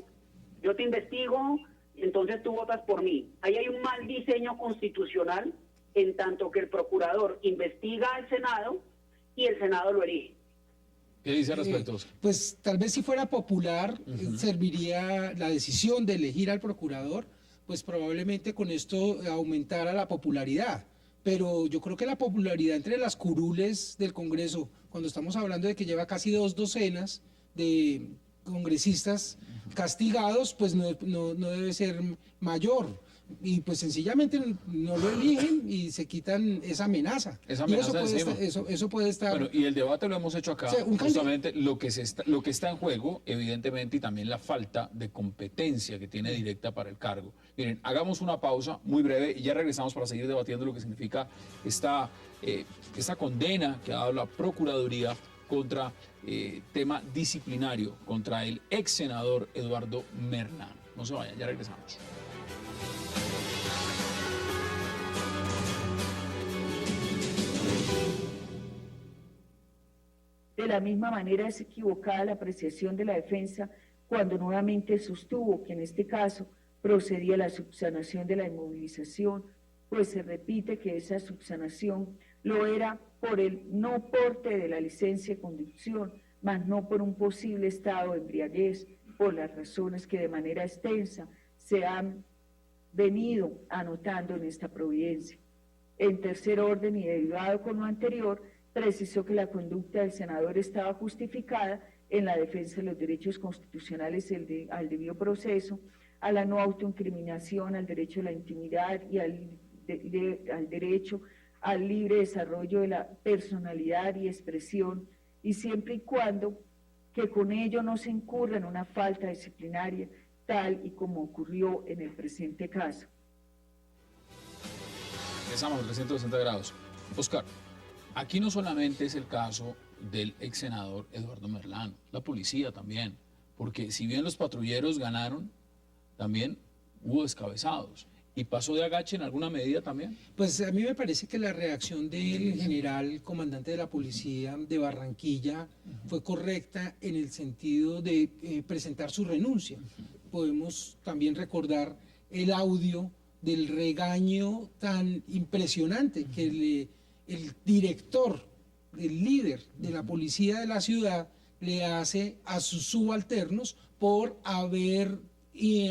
Yo te investigo, entonces tú votas por mí. Ahí hay un mal diseño constitucional, en tanto que el procurador investiga al Senado y el Senado lo elige. ¿Qué dice al respecto? Pues tal vez si fuera popular, serviría la decisión de elegir al procurador, pues probablemente con esto aumentara la popularidad. Pero yo creo que la popularidad entre las curules del Congreso, cuando estamos hablando de que lleva casi 2 docenas de congresistas castigados, pues no debe ser mayor. Y pues sencillamente no lo eligen y se quitan esa amenaza. Esa amenaza eso puede estar... Bueno, y el debate lo hemos hecho acá, o sea, justamente lo que está en juego, evidentemente, y también la falta de competencia que tiene directa para el cargo. Miren, hagamos una pausa muy breve y ya regresamos para seguir debatiendo lo que significa esta condena que ha dado la Procuraduría contra tema disciplinario, contra el ex senador Eduardo Merlano. No se vayan, ya regresamos. De la misma manera es equivocada la apreciación de la defensa cuando nuevamente sostuvo que en este caso procedía la subsanación de la inmovilización, pues se repite que esa subsanación lo era por el no porte de la licencia de conducción, mas no por un posible estado de embriaguez, por las razones que de manera extensa se han venido anotando en esta providencia. En tercer orden y derivado con lo anterior, precisó que la conducta del senador estaba justificada en la defensa de los derechos constitucionales al debido proceso, a la no autoincriminación, al derecho a la intimidad y al derecho al libre desarrollo de la personalidad y expresión, y siempre y cuando que con ello no se incurra en una falta disciplinaria, tal y como ocurrió en el presente caso. Empezamos a 360 grados. Oscar, aquí no solamente es el caso del ex senador Eduardo Merlano, la policía también, porque si bien los patrulleros ganaron, también hubo descabezados. ¿Y pasó de agache en alguna medida también? Pues a mí me parece que la reacción del general comandante de la policía de Barranquilla fue correcta en el sentido de presentar su renuncia. Podemos también recordar el audio del regaño tan impresionante que el director, el líder de la policía de la ciudad le hace a sus subalternos por haber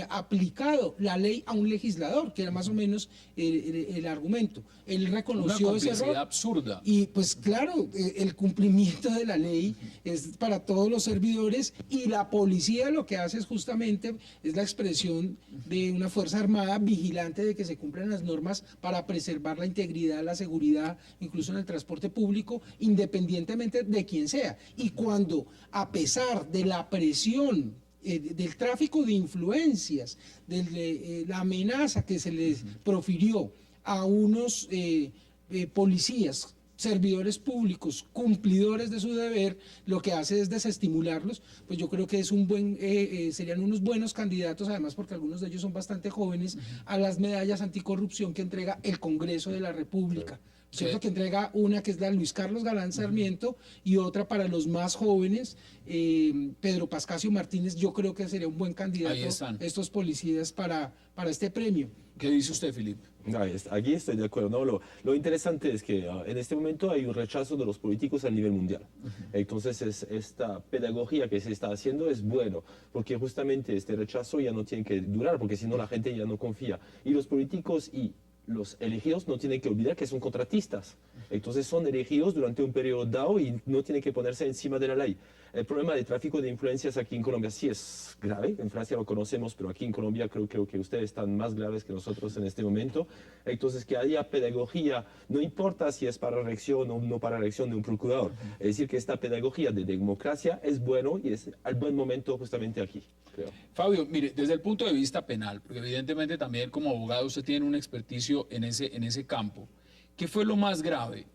aplicado la ley a un legislador, que era más o menos el argumento. Él reconoció ese error. Absurda. Y pues claro, el cumplimiento de la ley es para todos los servidores, y la policía lo que hace es justamente es la expresión de una fuerza armada vigilante de que se cumplan las normas para preservar la integridad, la seguridad, incluso en el transporte público, independientemente de quién sea. Y cuando, a pesar de la presión del tráfico de influencias, de la amenaza que se les profirió a unos policías, servidores públicos, cumplidores de su deber, lo que hace es desestimularlos, pues yo creo que es serían unos buenos candidatos, además porque algunos de ellos son bastante jóvenes, a las medallas anticorrupción que entrega el Congreso de la República. ¿Cierto? Que entrega una que es la Luis Carlos Galán Sarmiento y otra para los más jóvenes, Pedro Pascasio Martínez. Yo creo que sería un buen candidato estos policías para este premio. ¿Qué dice usted, Felipe? Aquí estoy de acuerdo. ¿No? Lo interesante es que en este momento hay un rechazo de los políticos a nivel mundial. Entonces esta pedagogía que se está haciendo es bueno, porque justamente este rechazo ya no tiene que durar, porque si no la gente ya no confía. Y los políticos y los elegidos no tienen que olvidar que son contratistas. Entonces son elegidos durante un periodo dado y no tienen que ponerse encima de la ley. El problema del tráfico de influencias aquí en Colombia sí es grave. En Francia lo conocemos, pero aquí en Colombia creo que ustedes están más graves que nosotros en este momento. Entonces que haya pedagogía, no importa si es para elección o no para elección de un procurador. Es decir, que esta pedagogía de democracia es bueno y es al buen momento justamente aquí, creo. Fabio, mire, desde el punto de vista penal, porque evidentemente también como abogado usted tiene un experticio en ese campo, ¿qué fue lo más grave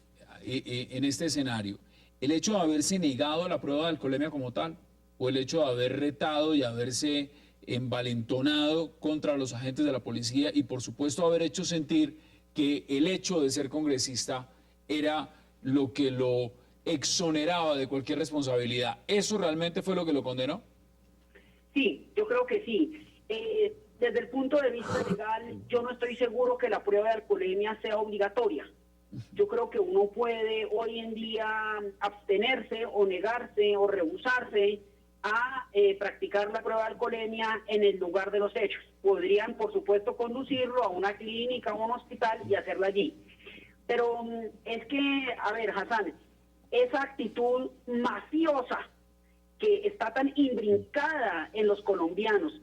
en este escenario? ¿El hecho de haberse negado la prueba de alcoholemia como tal? ¿O el hecho de haber retado y haberse envalentonado contra los agentes de la policía y por supuesto haber hecho sentir que el hecho de ser congresista era lo que lo exoneraba de cualquier responsabilidad? ¿Eso realmente fue lo que lo condenó? Sí, yo creo que sí. Desde el punto de vista legal, yo no estoy seguro que la prueba de alcoholemia sea obligatoria. Yo creo que uno puede hoy en día abstenerse o negarse o rehusarse a practicar la prueba de alcoholemia en el lugar de los hechos. Podrían, por supuesto, conducirlo a una clínica o a un hospital y hacerla allí. Pero es que, a ver, Hassan, esa actitud mafiosa que está tan imbrincada en los colombianos,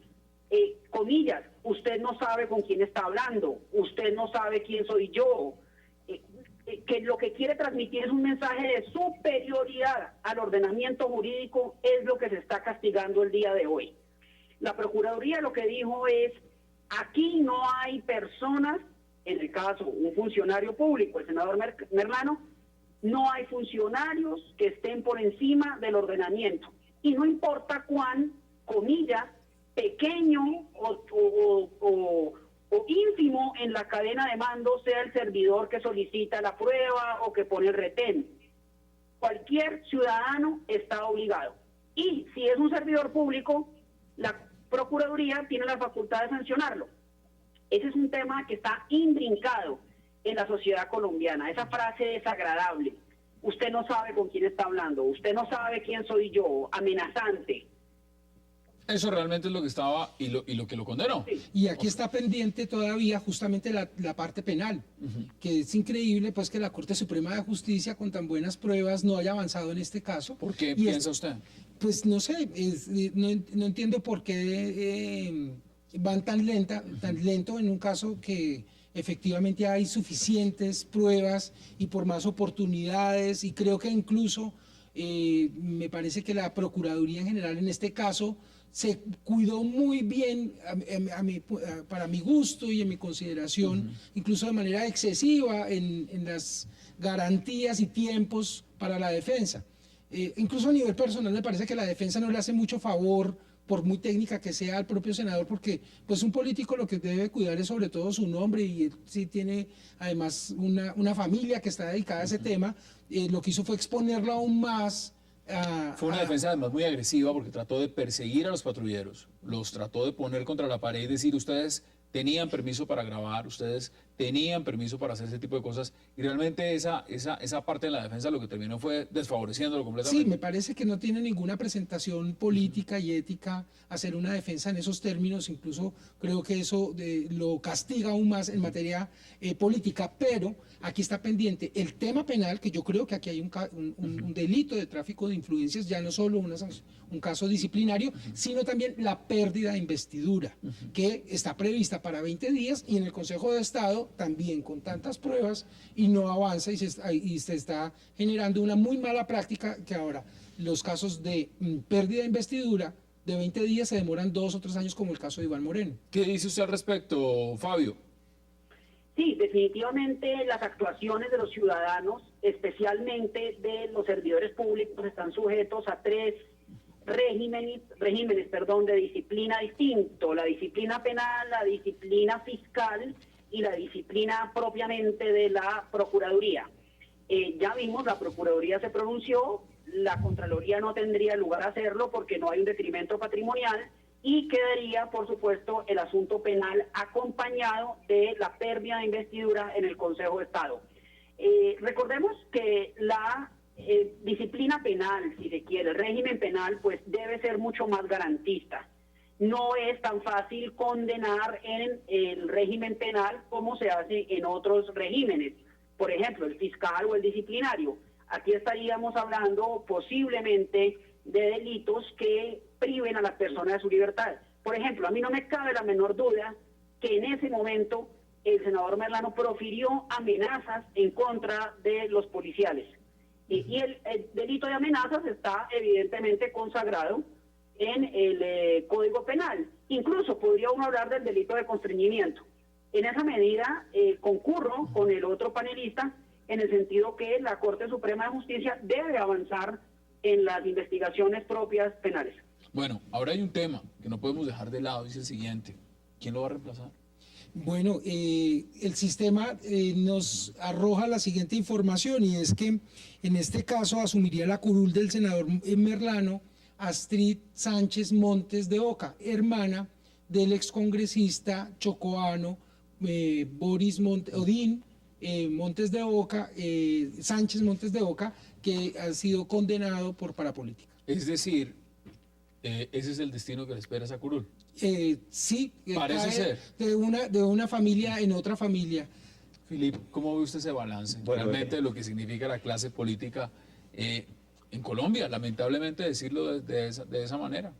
comillas, usted no sabe con quién está hablando, usted no sabe quién soy yo, que lo que quiere transmitir es un mensaje de superioridad al ordenamiento jurídico, es lo que se está castigando el día de hoy. La Procuraduría lo que dijo es, aquí no hay personas, en el caso un funcionario público, el senador Merlano, no hay funcionarios que estén por encima del ordenamiento. Y no importa cuán, comillas, pequeño o ínfimo en la cadena de mando sea el servidor que solicita la prueba o que pone el retén. Cualquier ciudadano está obligado. Y si es un servidor público, la Procuraduría tiene la facultad de sancionarlo. Ese es un tema que está imbrincado en la sociedad colombiana, esa frase desagradable. Usted no sabe con quién está hablando, usted no sabe quién soy yo, amenazante. Eso realmente es lo que estaba y lo que lo condenó. Y aquí está pendiente todavía justamente la parte penal, que es increíble pues que la Corte Suprema de Justicia con tan buenas pruebas no haya avanzado en este caso. ¿Por qué piensa usted? Pues no sé, no entiendo por qué van tan lento en un caso que efectivamente hay suficientes pruebas y por más oportunidades, y creo que incluso me parece que la Procuraduría en general en este caso se cuidó muy bien para mi gusto y en mi consideración, incluso de manera excesiva en las garantías y tiempos para la defensa. Incluso a nivel personal me parece que la defensa no le hace mucho favor, por muy técnica que sea, al propio senador, porque pues un político lo que debe cuidar es sobre todo su nombre, y él sí tiene además una familia que está dedicada a ese tema. Lo que hizo fue exponerlo aún más. Fue una defensa además muy agresiva porque trató de perseguir a los patrulleros, los trató de poner contra la pared y decir, ustedes tenían permiso para grabar, ustedes tenían permiso para hacer ese tipo de cosas, y realmente esa parte de la defensa lo que terminó fue desfavoreciéndolo completamente. Sí, me parece que no tiene ninguna presentación política y ética hacer una defensa en esos términos, incluso creo que eso lo castiga aún más en materia política, pero aquí está pendiente el tema penal, que yo creo que aquí hay un delito de tráfico de influencias, ya no solo un caso disciplinario, sino también la pérdida de investidura, que está prevista para 20 días y en el Consejo de Estado también con tantas pruebas y no avanza y se está generando una muy mala práctica que ahora los casos de pérdida de investidura de 20 días se demoran 2 o 3 años como el caso de Iván Moreno. ¿Qué dice usted al respecto, Fabio? Sí, definitivamente las actuaciones de los ciudadanos, especialmente de los servidores públicos, están sujetos a 3 regímenes de disciplina distinto: la disciplina penal, la disciplina fiscal y la disciplina propiamente de la Procuraduría. Ya vimos, la Procuraduría se pronunció, la Contraloría no tendría lugar a hacerlo porque no hay un detrimento patrimonial, y quedaría, por supuesto, el asunto penal acompañado de la pérdida de investidura en el Consejo de Estado. Recordemos que la disciplina penal, si se quiere, el régimen penal, pues debe ser mucho más garantista. No es tan fácil condenar en el régimen penal como se hace en otros regímenes, por ejemplo, el fiscal o el disciplinario. Aquí estaríamos hablando posiblemente de delitos que priven a las personas de su libertad. Por ejemplo, a mí no me cabe la menor duda que en ese momento el senador Merlano profirió amenazas en contra de los policiales. Y el delito de amenazas está evidentemente consagrado en el Código Penal. Incluso podría uno hablar del delito de constreñimiento. En esa medida concurro con el otro panelista en el sentido que la Corte Suprema de Justicia debe avanzar en las investigaciones propias penales. Bueno, ahora hay un tema que no podemos dejar de lado, y es el siguiente: ¿quién lo va a reemplazar? Bueno, el sistema nos arroja la siguiente información, y es que en este caso asumiría la curul del senador Merlano Astrid Sánchez Montes de Oca, hermana del excongresista chocoano Boris Odín Montes de Oca, Sánchez Montes de Oca, que ha sido condenado por parapolítica. Es decir, ese es el destino que le espera a esa curul. Sí, parece ser de una familia en otra familia. Filip, ¿cómo ve usted ese balance realmente de lo que significa la clase política en Colombia? Lamentablemente decirlo de esa manera.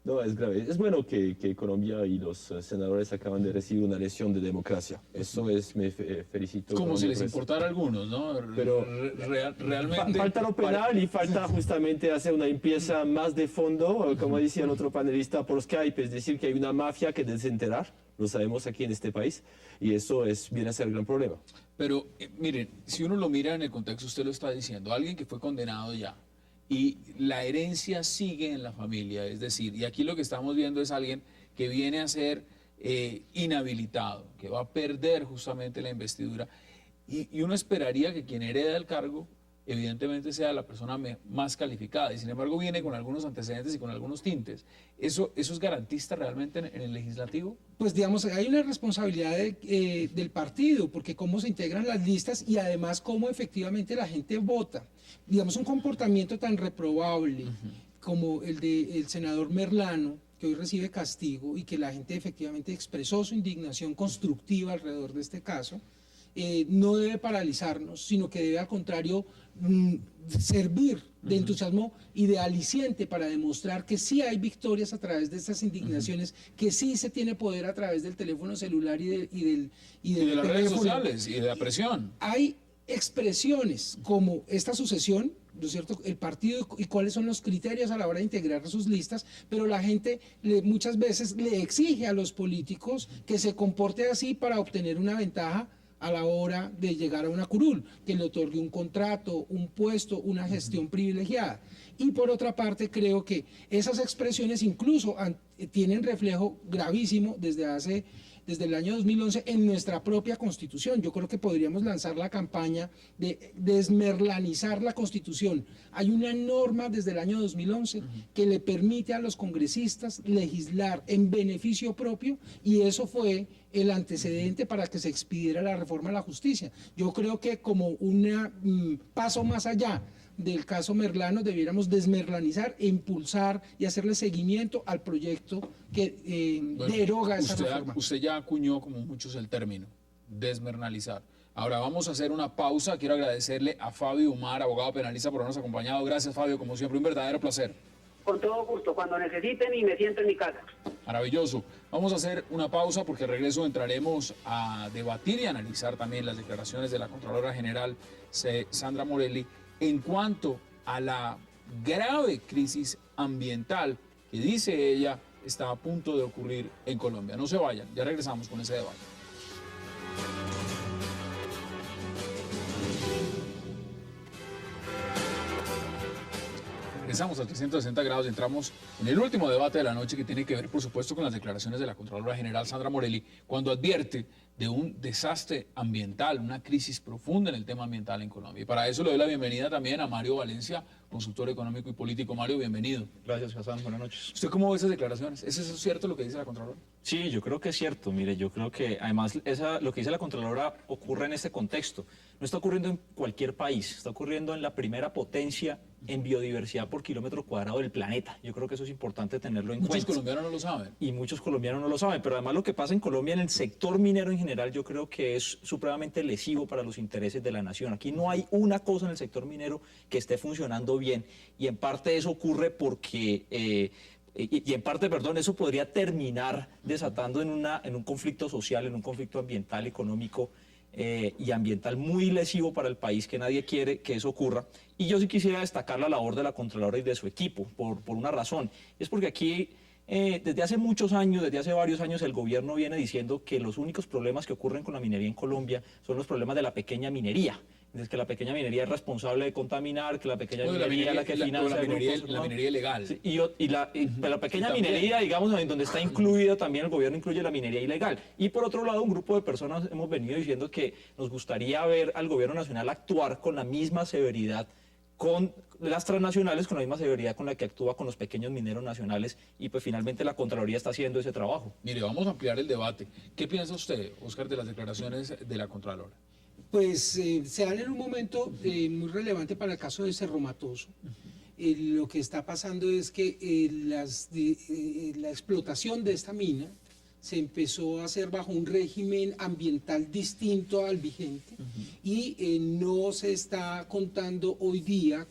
No, es grave. Es bueno que Colombia y los senadores acaban de recibir una lección de democracia. Eso es, me felicito. Como si les importara a algunos, ¿no? Pero realmente... Falta lo penal y falta justamente hacer una limpieza más de fondo, como decía el otro panelista por Skype, es decir, que hay una mafia que desenterrar, lo sabemos aquí en este país, y eso viene a ser el gran problema. Pero miren, si uno lo mira en el contexto, usted lo está diciendo, alguien que fue condenado ya, y la herencia sigue en la familia, es decir, y aquí lo que estamos viendo es alguien que viene a ser inhabilitado, que va a perder justamente la investidura, y uno esperaría que quien hereda el cargo evidentemente sea la persona más calificada, y sin embargo viene con algunos antecedentes y con algunos tintes. ¿Eso es garantista realmente en el legislativo? Pues digamos, hay una responsabilidad del partido, porque cómo se integran las listas y además cómo efectivamente la gente vota. Digamos, un comportamiento tan reprobable como el del senador Merlano, que hoy recibe castigo, y que la gente efectivamente expresó su indignación constructiva alrededor de este caso, no debe paralizarnos, sino que debe al contrario servir de entusiasmo y de aliciente para demostrar que sí hay victorias a través de estas indignaciones, que sí se tiene poder a través del teléfono celular y de las redes sociales y de la presión. Hay expresiones como esta sucesión, ¿no es cierto?, el partido y cuáles son los criterios a la hora de integrar sus listas, pero la gente muchas veces le exige a los políticos que se comporte así para obtener una ventaja a la hora de llegar a una curul, que le otorgue un contrato, un puesto, una gestión privilegiada. Y por otra parte, creo que esas expresiones incluso tienen reflejo gravísimo desde hace desde el año 2011 en nuestra propia Constitución. Yo creo que podríamos lanzar la campaña de desmerlanizar la Constitución. Hay una norma desde el año 2011 que le permite a los congresistas legislar en beneficio propio, y eso fue el antecedente para que se expidiera la reforma a la justicia. Yo creo que como un paso más allá del caso Merlano, debiéramos desmerlanizar e impulsar y hacerle seguimiento al proyecto que deroga esa reforma. Usted ya acuñó, como muchos, el término, desmerlanizar. Ahora vamos a hacer una pausa. Quiero agradecerle a Fabio Umar, abogado penalista, por habernos acompañado. Gracias, Fabio, como siempre, un verdadero placer. Con todo gusto, cuando necesiten y me siento en mi casa. Maravilloso. Vamos a hacer una pausa porque al regreso entraremos a debatir y analizar también las declaraciones de la Contralora General Sandra Morelli en cuanto a la grave crisis ambiental que, dice ella, está a punto de ocurrir en Colombia. No se vayan, ya regresamos con ese debate. Regresamos a 360 grados y entramos en el último debate de la noche, que tiene que ver, por supuesto, con las declaraciones de la Contralora General Sandra Morelli, cuando advierte de un desastre ambiental, una crisis profunda en el tema ambiental en Colombia. Y para eso le doy la bienvenida también a Mario Valencia, consultor económico y político. Mario, bienvenido. Gracias, Hassan. Buenas noches. ¿Usted cómo ve esas declaraciones? ¿Es eso cierto lo que dice la Contralora? Sí, yo creo que es cierto. Mire, yo creo que además lo que dice la Contralora ocurre en este contexto. No está ocurriendo en cualquier país, está ocurriendo en la primera potencia en biodiversidad por kilómetro cuadrado del planeta. Yo creo que eso es importante tenerlo en cuenta. Muchos colombianos no lo saben. Y muchos colombianos no lo saben, pero además lo que pasa en Colombia en el sector minero en general, yo creo que es supremamente lesivo para los intereses de la nación. Aquí no hay una cosa en el sector minero que esté funcionando bien, y en parte eso ocurre porque... en parte, perdón, eso podría terminar desatando en un conflicto social, en un conflicto ambiental, económico y ambiental muy lesivo para el país, que nadie quiere que eso ocurra. Y yo sí quisiera destacar la labor de la Contralora y de su equipo, por una razón. Es porque aquí, desde hace muchos años, desde hace varios años, el gobierno viene diciendo que los únicos problemas que ocurren con la minería en Colombia son los problemas de la pequeña minería. Es que la pequeña minería es responsable de contaminar, que la pequeña minería es la que financia la minería ilegal. Sí, la pequeña minería, digamos, en donde está incluida también, el gobierno incluye la minería ilegal. Y por otro lado, un grupo de personas hemos venido diciendo que nos gustaría ver al gobierno nacional actuar con la misma severidad con las transnacionales, con la misma severidad con la que actúa con los pequeños mineros nacionales, y pues finalmente la Contraloría está haciendo ese trabajo. Mire, vamos a ampliar el debate. ¿Qué piensa usted, Oscar, de las declaraciones de la Contralora? Pues se dan en un momento muy relevante para el caso de Cerro Matoso. Lo que está pasando es que la explotación de esta mina se empezó a hacer bajo un régimen ambiental distinto al vigente, y no se está contando hoy día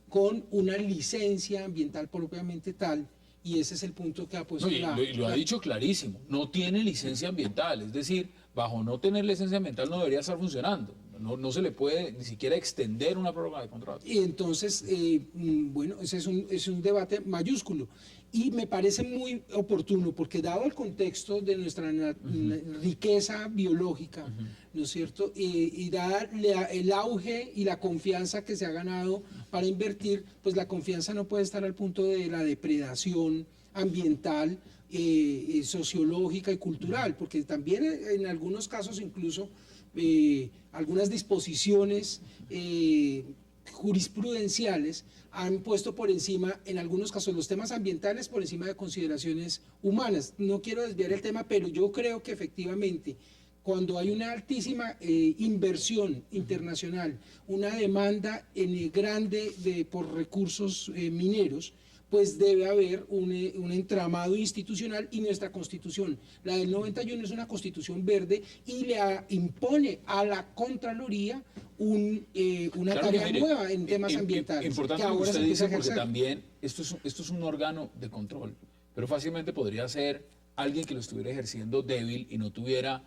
con una licencia ambiental propiamente tal, y ese es el punto que ha puesto lo ha dicho clarísimo, no tiene licencia ambiental, es decir, bajo no tener licencia ambiental no debería estar funcionando. No se le puede ni siquiera extender una prórroga de contrato. Y entonces, bueno, ese es un debate mayúsculo. Y me parece muy oportuno, porque dado el contexto de nuestra riqueza biológica, ¿no es cierto? Y dada el auge y la confianza que se ha ganado para invertir, pues la confianza no puede estar al punto de la depredación ambiental, sociológica y cultural, porque también en algunos casos incluso algunas disposiciones jurisprudenciales han puesto por encima, en algunos casos, los temas ambientales por encima de consideraciones humanas. No quiero desviar el tema, pero yo creo que efectivamente, cuando hay una altísima inversión internacional, una demanda grande por recursos mineros, pues debe haber un entramado institucional, y nuestra Constitución, la del 91, es una Constitución verde y le impone a la Contraloría una tarea nueva en temas ambientales. Importante lo que usted dice, porque también esto es un órgano de control, pero fácilmente podría ser alguien que lo estuviera ejerciendo débil y no tuviera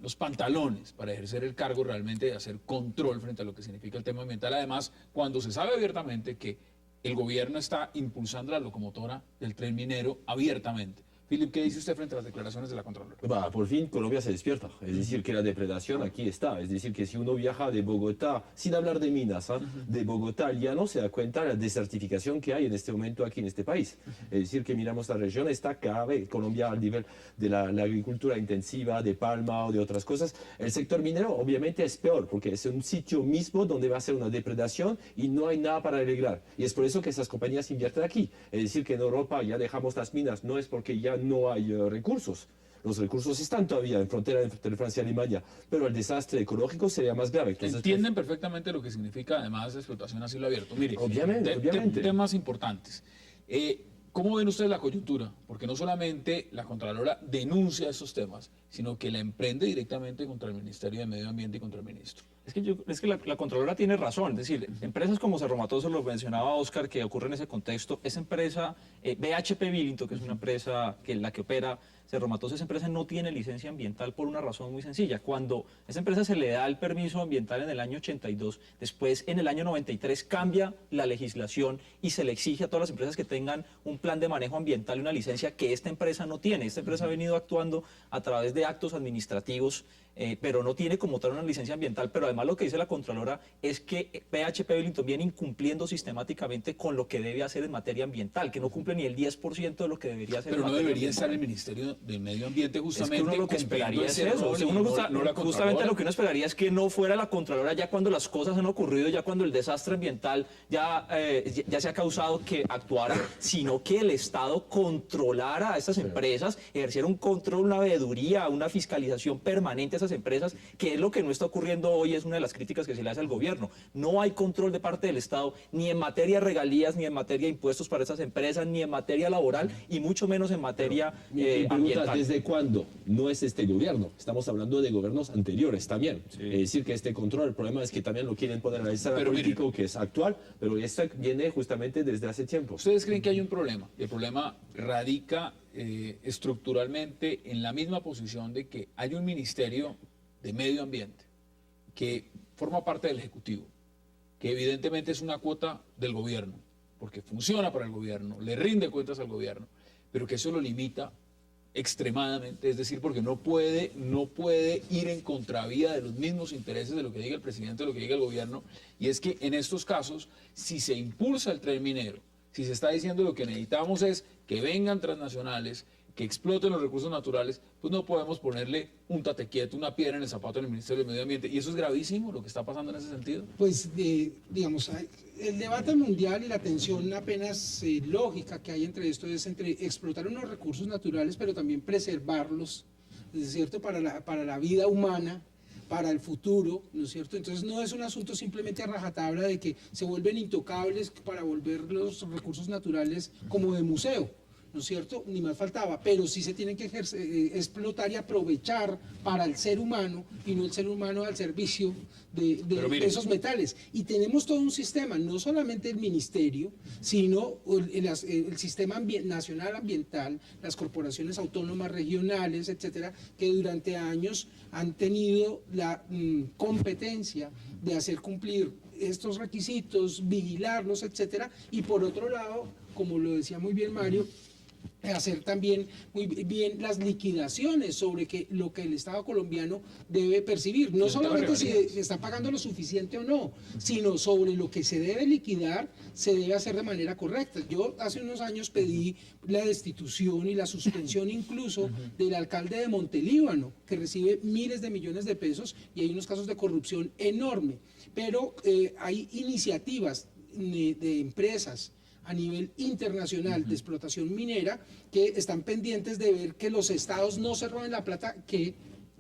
los pantalones para ejercer el cargo realmente de hacer control frente a lo que significa el tema ambiental. Además, cuando se sabe abiertamente que el gobierno está impulsando la locomotora del tren minero abiertamente, Philip, ¿qué dice usted frente a las declaraciones de la Contralora? Por fin Colombia se despierta, es decir, que la depredación aquí está, es decir, que si uno viaja de Bogotá, sin hablar de minas, de Bogotá al llano, se da cuenta de la desertificación que hay en este momento aquí en este país. Es decir, que miramos la región, está cada vez Colombia al nivel de la agricultura intensiva, de palma o de otras cosas. El sector minero obviamente es peor, porque es un sitio mismo donde va a ser una depredación y no hay nada para arreglar. Y es por eso que esas compañías invierten aquí. Es decir, que en Europa ya dejamos las minas, no es porque ya no hay recursos. Los recursos están todavía en frontera entre Francia y Alemania, pero el desastre ecológico sería más grave. Entonces, entienden perfectamente lo que significa además explotación a cielo abierto. Mire, obviamente. Temas importantes. ¿Cómo ven ustedes la coyuntura? Porque no solamente la Contralora denuncia esos temas, sino que la emprende directamente contra el Ministerio de Medio Ambiente y contra el ministro. Es que la Contralora tiene razón, es decir, empresas como Cerromatoso, lo mencionaba Oscar, que ocurre en ese contexto, esa empresa, BHP Billinton, que es una empresa la que opera Cerromatoso, esa empresa no tiene licencia ambiental por una razón muy sencilla. Cuando a esa empresa se le da el permiso ambiental en el año 82, después en el año 93 cambia la legislación y se le exige a todas las empresas que tengan un plan de manejo ambiental y una licencia que esta empresa no tiene. Esta empresa ha venido actuando a través de actos administrativos, pero no tiene como tal una licencia ambiental. Pero además lo que dice la Contralora es que BHP Billinton viene incumpliendo sistemáticamente con lo que debe hacer en materia ambiental, que no cumple ni el 10% de lo que debería hacer. Pero no debería estar el Ministerio de Medio Ambiente justamente. Es que uno lo que esperaría es eso. Justamente lo que uno esperaría es que no fuera la Contralora ya cuando las cosas han ocurrido, ya cuando el desastre ambiental ya se ha causado, que actuara, sino que el Estado controlara a estas empresas, ejerciera un control, una veeduría, una fiscalización permanente a esas empresas, que es lo que no está ocurriendo hoy, es una de las críticas que se le hace al gobierno. No hay control de parte del Estado, ni en materia de regalías, ni en materia de impuestos para esas empresas, ni en materia laboral, y mucho menos en materia ambiental. ¿Desde cuándo? No es este gobierno, estamos hablando de gobiernos anteriores también. Sí. Es decir, que este control, el problema es que también lo quieren poner en la escena político, que es actual, pero esto viene justamente desde hace tiempo. ¿Ustedes creen que hay un problema? El problema radica estructuralmente en la misma posición de que hay un Ministerio de Medio Ambiente que forma parte del Ejecutivo, que evidentemente es una cuota del gobierno, porque funciona para el gobierno, le rinde cuentas al gobierno, pero que eso lo limita extremadamente, es decir, porque no puede ir en contravía de los mismos intereses de lo que diga el presidente, de lo que diga el gobierno, y es que en estos casos, si se impulsa el tren minero, si se está diciendo lo que necesitamos es que vengan transnacionales, que exploten los recursos naturales, pues no podemos ponerle un tate quieto, una piedra en el zapato en el Ministerio de Medio Ambiente. Y eso es gravísimo, lo que está pasando en ese sentido. Pues, digamos, el debate mundial y la tensión apenas lógica que hay entre esto es entre explotar unos recursos naturales, pero también preservarlos, ¿no es cierto?, para la vida humana, para el futuro, ¿no es cierto? Entonces no es un asunto simplemente a rajatabla de que se vuelven intocables para volver los recursos naturales como de museo, ¿no es cierto? Ni más faltaba, pero sí se tienen que explotar y aprovechar para el ser humano y no el ser humano al servicio de esos metales. Y tenemos todo un sistema, no solamente el ministerio, sino el sistema nacional ambiental, las corporaciones autónomas regionales, etcétera, que durante años han tenido la competencia de hacer cumplir estos requisitos, vigilarlos, etcétera. Y por otro lado, como lo decía muy bien Mario, hacer también muy bien las liquidaciones sobre lo que el Estado colombiano debe percibir, no solamente si está pagando lo suficiente o no, sino sobre lo que se debe liquidar, se debe hacer de manera correcta. Yo hace unos años pedí la destitución y la suspensión incluso del alcalde de Montelíbano, que recibe miles de millones de pesos y hay unos casos de corrupción enorme, pero hay iniciativas de empresas a nivel internacional de explotación minera que están pendientes de ver que los estados no se roben la plata que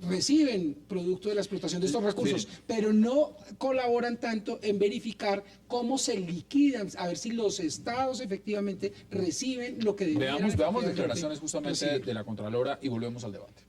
reciben producto de la explotación de estos recursos, pero no colaboran tanto en verificar cómo se liquidan, a ver si los estados efectivamente reciben lo que deberían. Veamos declaraciones justamente de la Contralora y volvemos al debate.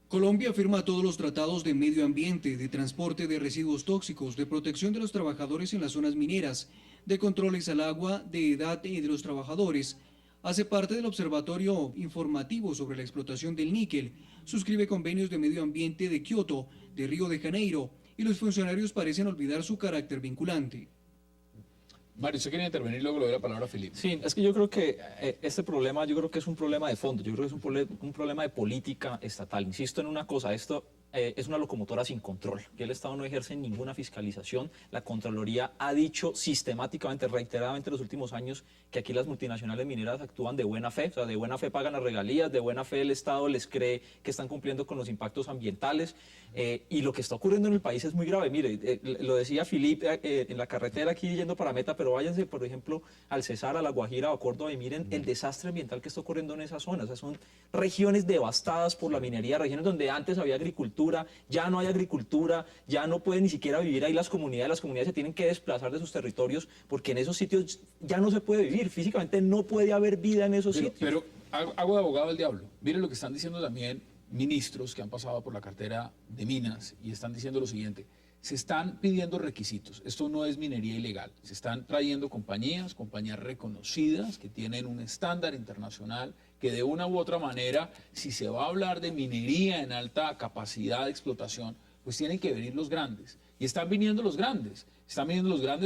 Colombia firma todos los tratados de medio ambiente, de transporte de residuos tóxicos, de protección de los trabajadores en las zonas mineras, de controles al agua, de edad y de los trabajadores. Hace parte del Observatorio Informativo sobre la Explotación del Níquel. Suscribe convenios de medio ambiente de Kioto, de Río de Janeiro, y los funcionarios parecen olvidar su carácter vinculante. Mario, usted quería intervenir, luego le doy la palabra a Felipe. Sí, es que yo creo que este problema, yo creo que es un problema de fondo, yo creo que es un problema de política estatal. Insisto en una cosa, esto es una locomotora sin control, que el Estado no ejerce ninguna fiscalización. La Contraloría ha dicho sistemáticamente, reiteradamente en los últimos años, que aquí las multinacionales mineras actúan de buena fe, o sea, de buena fe pagan las regalías, de buena fe el Estado les cree que están cumpliendo con los impactos ambientales, y lo que está ocurriendo en el país es muy grave. Mire, lo decía Felipe en la carretera aquí yendo para Meta, pero váyanse, por ejemplo, al Cesar, a La Guajira o a Córdoba y miren el desastre ambiental que está ocurriendo en esas zonas. O sea, son regiones devastadas por la minería, regiones donde antes había agricultura, ya no hay agricultura, ya no pueden ni siquiera vivir ahí las comunidades se tienen que desplazar de sus territorios porque en esos sitios ya no se puede vivir, físicamente no puede haber vida en esos sitios. Pero hago de abogado del diablo. Miren lo que están diciendo también ministros que han pasado por la cartera de minas y están diciendo lo siguiente: se están pidiendo requisitos, esto no es minería ilegal, se están trayendo compañías reconocidas que tienen un estándar internacional, que de una u otra manera, si se va a hablar de minería en alta capacidad de explotación, pues tienen que venir los grandes. Y están viniendo los grandes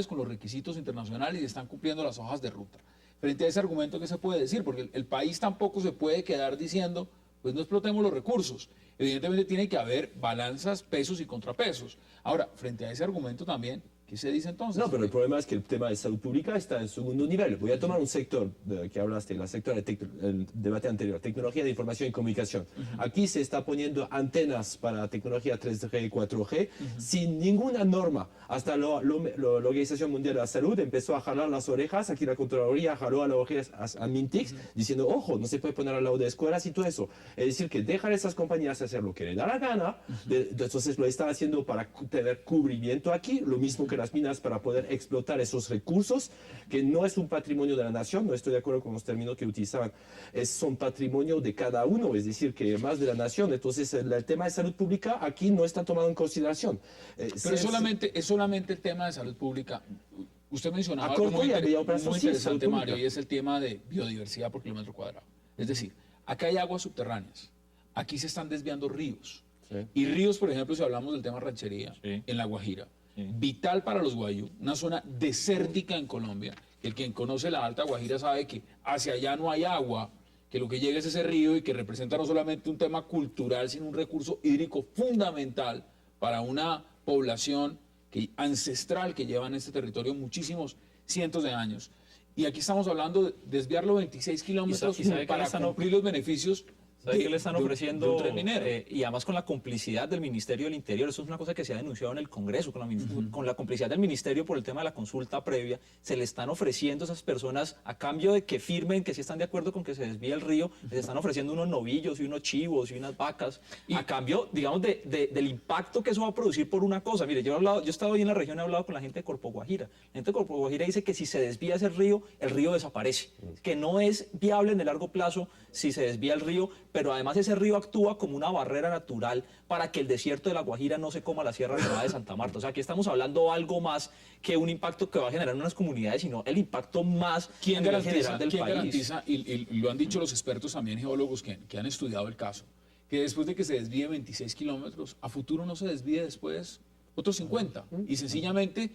con los requisitos internacionales y están cumpliendo las hojas de ruta. Frente a ese argumento, ¿qué se puede decir? Porque el país tampoco se puede quedar diciendo, pues no explotemos los recursos. Evidentemente tiene que haber balanzas, pesos y contrapesos. Ahora, frente a ese argumento también, ¿qué se dice entonces? No, pero el problema es que el tema de salud pública está en segundo nivel. Voy a tomar un sector que hablaste, el sector el debate anterior, tecnología de información y comunicación. Aquí se está poniendo antenas para tecnología 3G y 4G sin ninguna norma. Hasta la Organización Mundial de la Salud empezó a jalar las orejas. Aquí la Contraloría jaló a las orejas a Mintix diciendo, ojo, no se puede poner al lado de escuelas y todo eso. Es decir, que dejan a esas compañías hacer lo que les da la gana. Entonces lo están haciendo para tener cubrimiento aquí, lo mismo que las minas para poder explotar esos recursos, que no es un patrimonio de la nación, no estoy de acuerdo con los términos que utilizaban, son patrimonio de cada uno, es decir, que más de la nación. Entonces el tema de salud pública aquí no está tomado en consideración. Pero es solamente el tema de salud pública. Usted mencionaba algo muy interesante, Mario, y es el tema de biodiversidad por kilómetro cuadrado. Es decir, acá hay aguas subterráneas, aquí se están desviando ríos. Sí. Y ríos, por ejemplo, si hablamos del tema ranchería, en La Guajira, vital para los guayú, una zona desértica en Colombia. El quien conoce la Alta Guajira sabe que hacia allá no hay agua, que lo que llega es ese río y que representa no solamente un tema cultural, sino un recurso hídrico fundamental para una población ancestral que lleva en este territorio muchísimos cientos de años. Y aquí estamos hablando de desviarlo 26 kilómetros para cumplir los beneficios. ¿Sabe qué le están ofreciendo? Y además con la complicidad del Ministerio del Interior, eso es una cosa que se ha denunciado en el Congreso, con la complicidad del Ministerio por el tema de la consulta previa, se le están ofreciendo a esas personas, a cambio de que firmen que sí están de acuerdo con que se desvíe el río, les están ofreciendo unos novillos y unos chivos y unas vacas, a cambio, digamos, del impacto que eso va a producir por una cosa. Mire, yo he estado hoy en la región, he hablado con la gente de Corpo Guajira. La gente de Corpo Guajira dice que si se desvía ese río, el río desaparece, que no es viable en el largo plazo si se desvía el río, pero además ese río actúa como una barrera natural para que el desierto de La Guajira no se coma la Sierra Nevada de Santa Marta. O sea, aquí estamos hablando algo más que un impacto que va a generar en unas comunidades, sino el impacto más general del país. Garantiza, y lo han dicho los expertos también, geólogos que han estudiado el caso, que después de que se desvíe 26 kilómetros, a futuro no se desvíe después otros 50, y sencillamente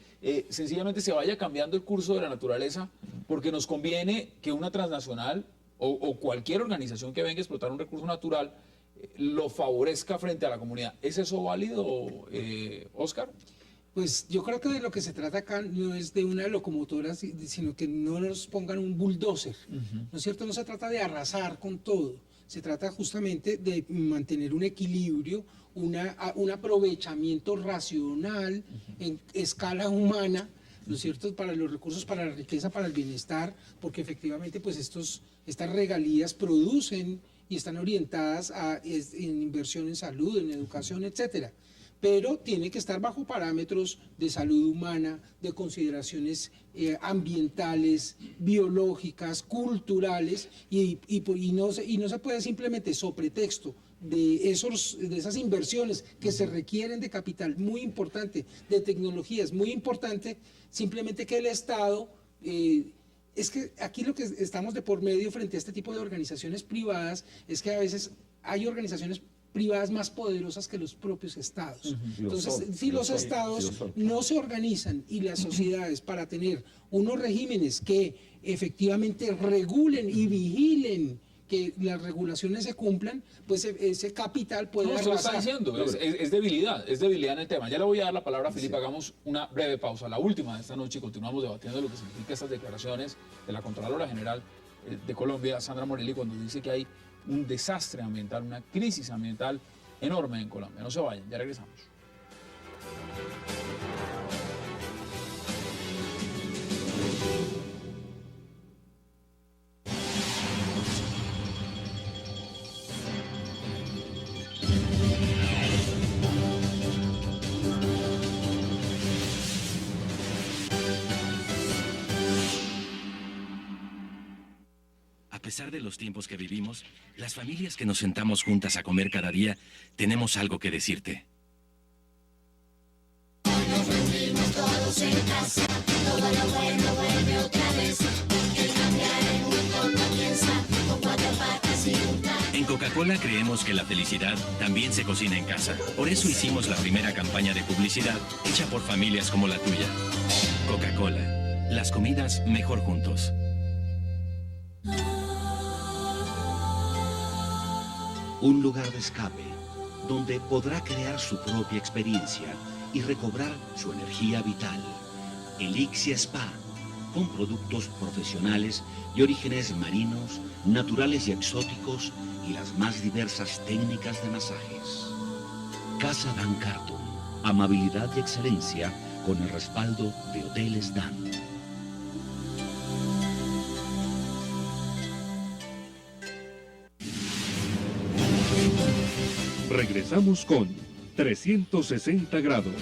se vaya cambiando el curso de la naturaleza, porque nos conviene que una transnacional o cualquier organización que venga a explotar un recurso natural lo favorezca frente a la comunidad. ¿Es eso válido, Oscar? Pues yo creo que de lo que se trata acá no es de una locomotora, sino que no nos pongan un bulldozer, ¿no es cierto? No se trata de arrasar con todo, se trata justamente de mantener un equilibrio, un aprovechamiento racional en escala humana, ¿no es cierto?, para los recursos, para la riqueza, para el bienestar, porque efectivamente pues estas regalías producen y están orientadas en inversión en salud, en educación, etcétera. Pero tiene que estar bajo parámetros de salud humana, de consideraciones ambientales, biológicas, culturales, y no se puede simplemente sobre texto de esas inversiones que se requieren de capital muy importante, de tecnologías muy importante, simplemente que el Estado... es que aquí lo que estamos de por medio frente a este tipo de organizaciones privadas es que a veces hay organizaciones privadas más poderosas que los propios estados. Entonces, si los estados son. no se organizan y las sociedades para tener unos regímenes que efectivamente regulen y vigilen que las regulaciones se cumplan, pues ese capital puede No, se lo está arrasar. diciendo, es debilidad en el tema. Ya le voy a dar la palabra a Felipe, hagamos una breve pausa, la última de esta noche, y continuamos debatiendo lo que significan estas declaraciones de la Contralora General de Colombia, Sandra Morelli, cuando dice que hay un desastre ambiental, una crisis ambiental enorme en Colombia. No se vayan, ya regresamos. A pesar de los tiempos que vivimos, las familias que nos sentamos juntas a comer cada día, tenemos algo que decirte. Nos reunimos todos en casa, todo lo bueno vuelve otra vez. El cambiar el mundo comienza con 4 patas y un plan. En Coca-Cola creemos que la felicidad también se cocina en casa. Por eso hicimos la primera campaña de publicidad hecha por familias como la tuya. Coca-Cola, las comidas mejor juntos. Un lugar de escape, donde podrá crear su propia experiencia y recobrar su energía vital. Elixia Spa, con productos profesionales de orígenes marinos, naturales y exóticos y las más diversas técnicas de masajes. Casa Dan Carton, amabilidad y excelencia con el respaldo de Hoteles Dan. Regresamos con 360 grados.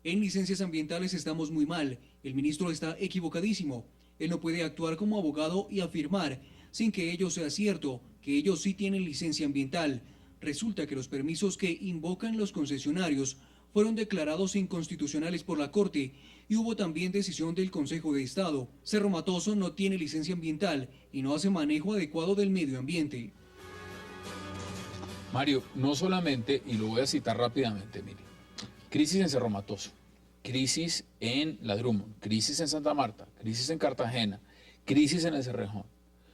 En licencias ambientales estamos muy mal. El ministro está equivocadísimo. Él no puede actuar como abogado y afirmar, sin que ello sea cierto, que ellos sí tienen licencia ambiental. Resulta que los permisos que invocan los concesionarios fueron declarados inconstitucionales por la Corte y hubo también decisión del Consejo de Estado. Cerro Matoso no tiene licencia ambiental y no hace manejo adecuado del medio ambiente. Mario, no solamente, y lo voy a citar rápidamente, mire, crisis en Cerro Matoso, crisis en La Drummond, crisis en Santa Marta, crisis en Cartagena, crisis en el Cerrejón.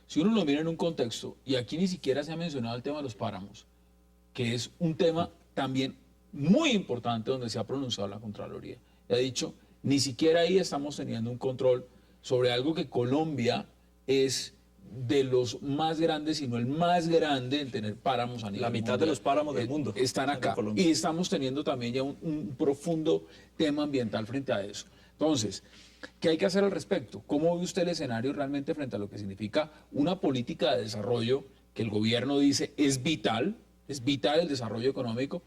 Si uno lo mira en un contexto, y aquí ni siquiera se ha mencionado el tema de los páramos, que es un tema también muy importante donde se ha pronunciado la Contraloría. Y ha dicho, ni siquiera ahí estamos teniendo un control sobre algo que Colombia es de los más grandes, sino el más grande en tener páramos a nivel La mitad mundial. de los páramos del mundo Están acá. Y estamos teniendo también ya un profundo tema ambiental frente a eso. Entonces, ¿qué hay que hacer al respecto? ¿Cómo ve usted el escenario realmente frente a lo que significa una política de desarrollo que el gobierno dice es vital el desarrollo económico,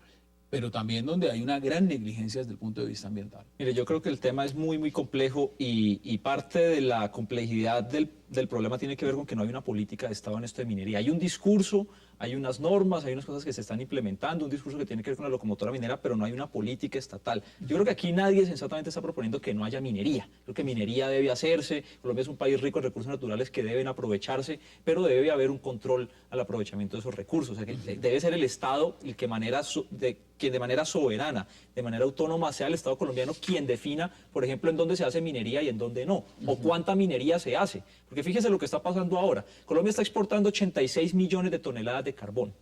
pero también donde hay una gran negligencia desde el punto de vista ambiental? Mire, yo creo que el tema es muy, muy complejo y parte de la complejidad del problema tiene que ver con que no hay una política de Estado en esto de minería. Hay un discurso, hay unas normas, hay unas cosas que se están implementando, un discurso que tiene que ver con la locomotora minera, pero no hay una política estatal. Yo creo que aquí nadie sensatamente está proponiendo que no haya minería. Creo que minería debe hacerse, Colombia es un país rico en recursos naturales que deben aprovecharse, pero debe haber un control al aprovechamiento de esos recursos. O sea, que debe ser el Estado el que de manera soberana, de manera autónoma, sea el Estado colombiano quien defina, por ejemplo, en dónde se hace minería y en dónde no, o cuánta minería se hace. Porque fíjese lo que está pasando ahora. Colombia está exportando 86 millones de toneladas de carbón.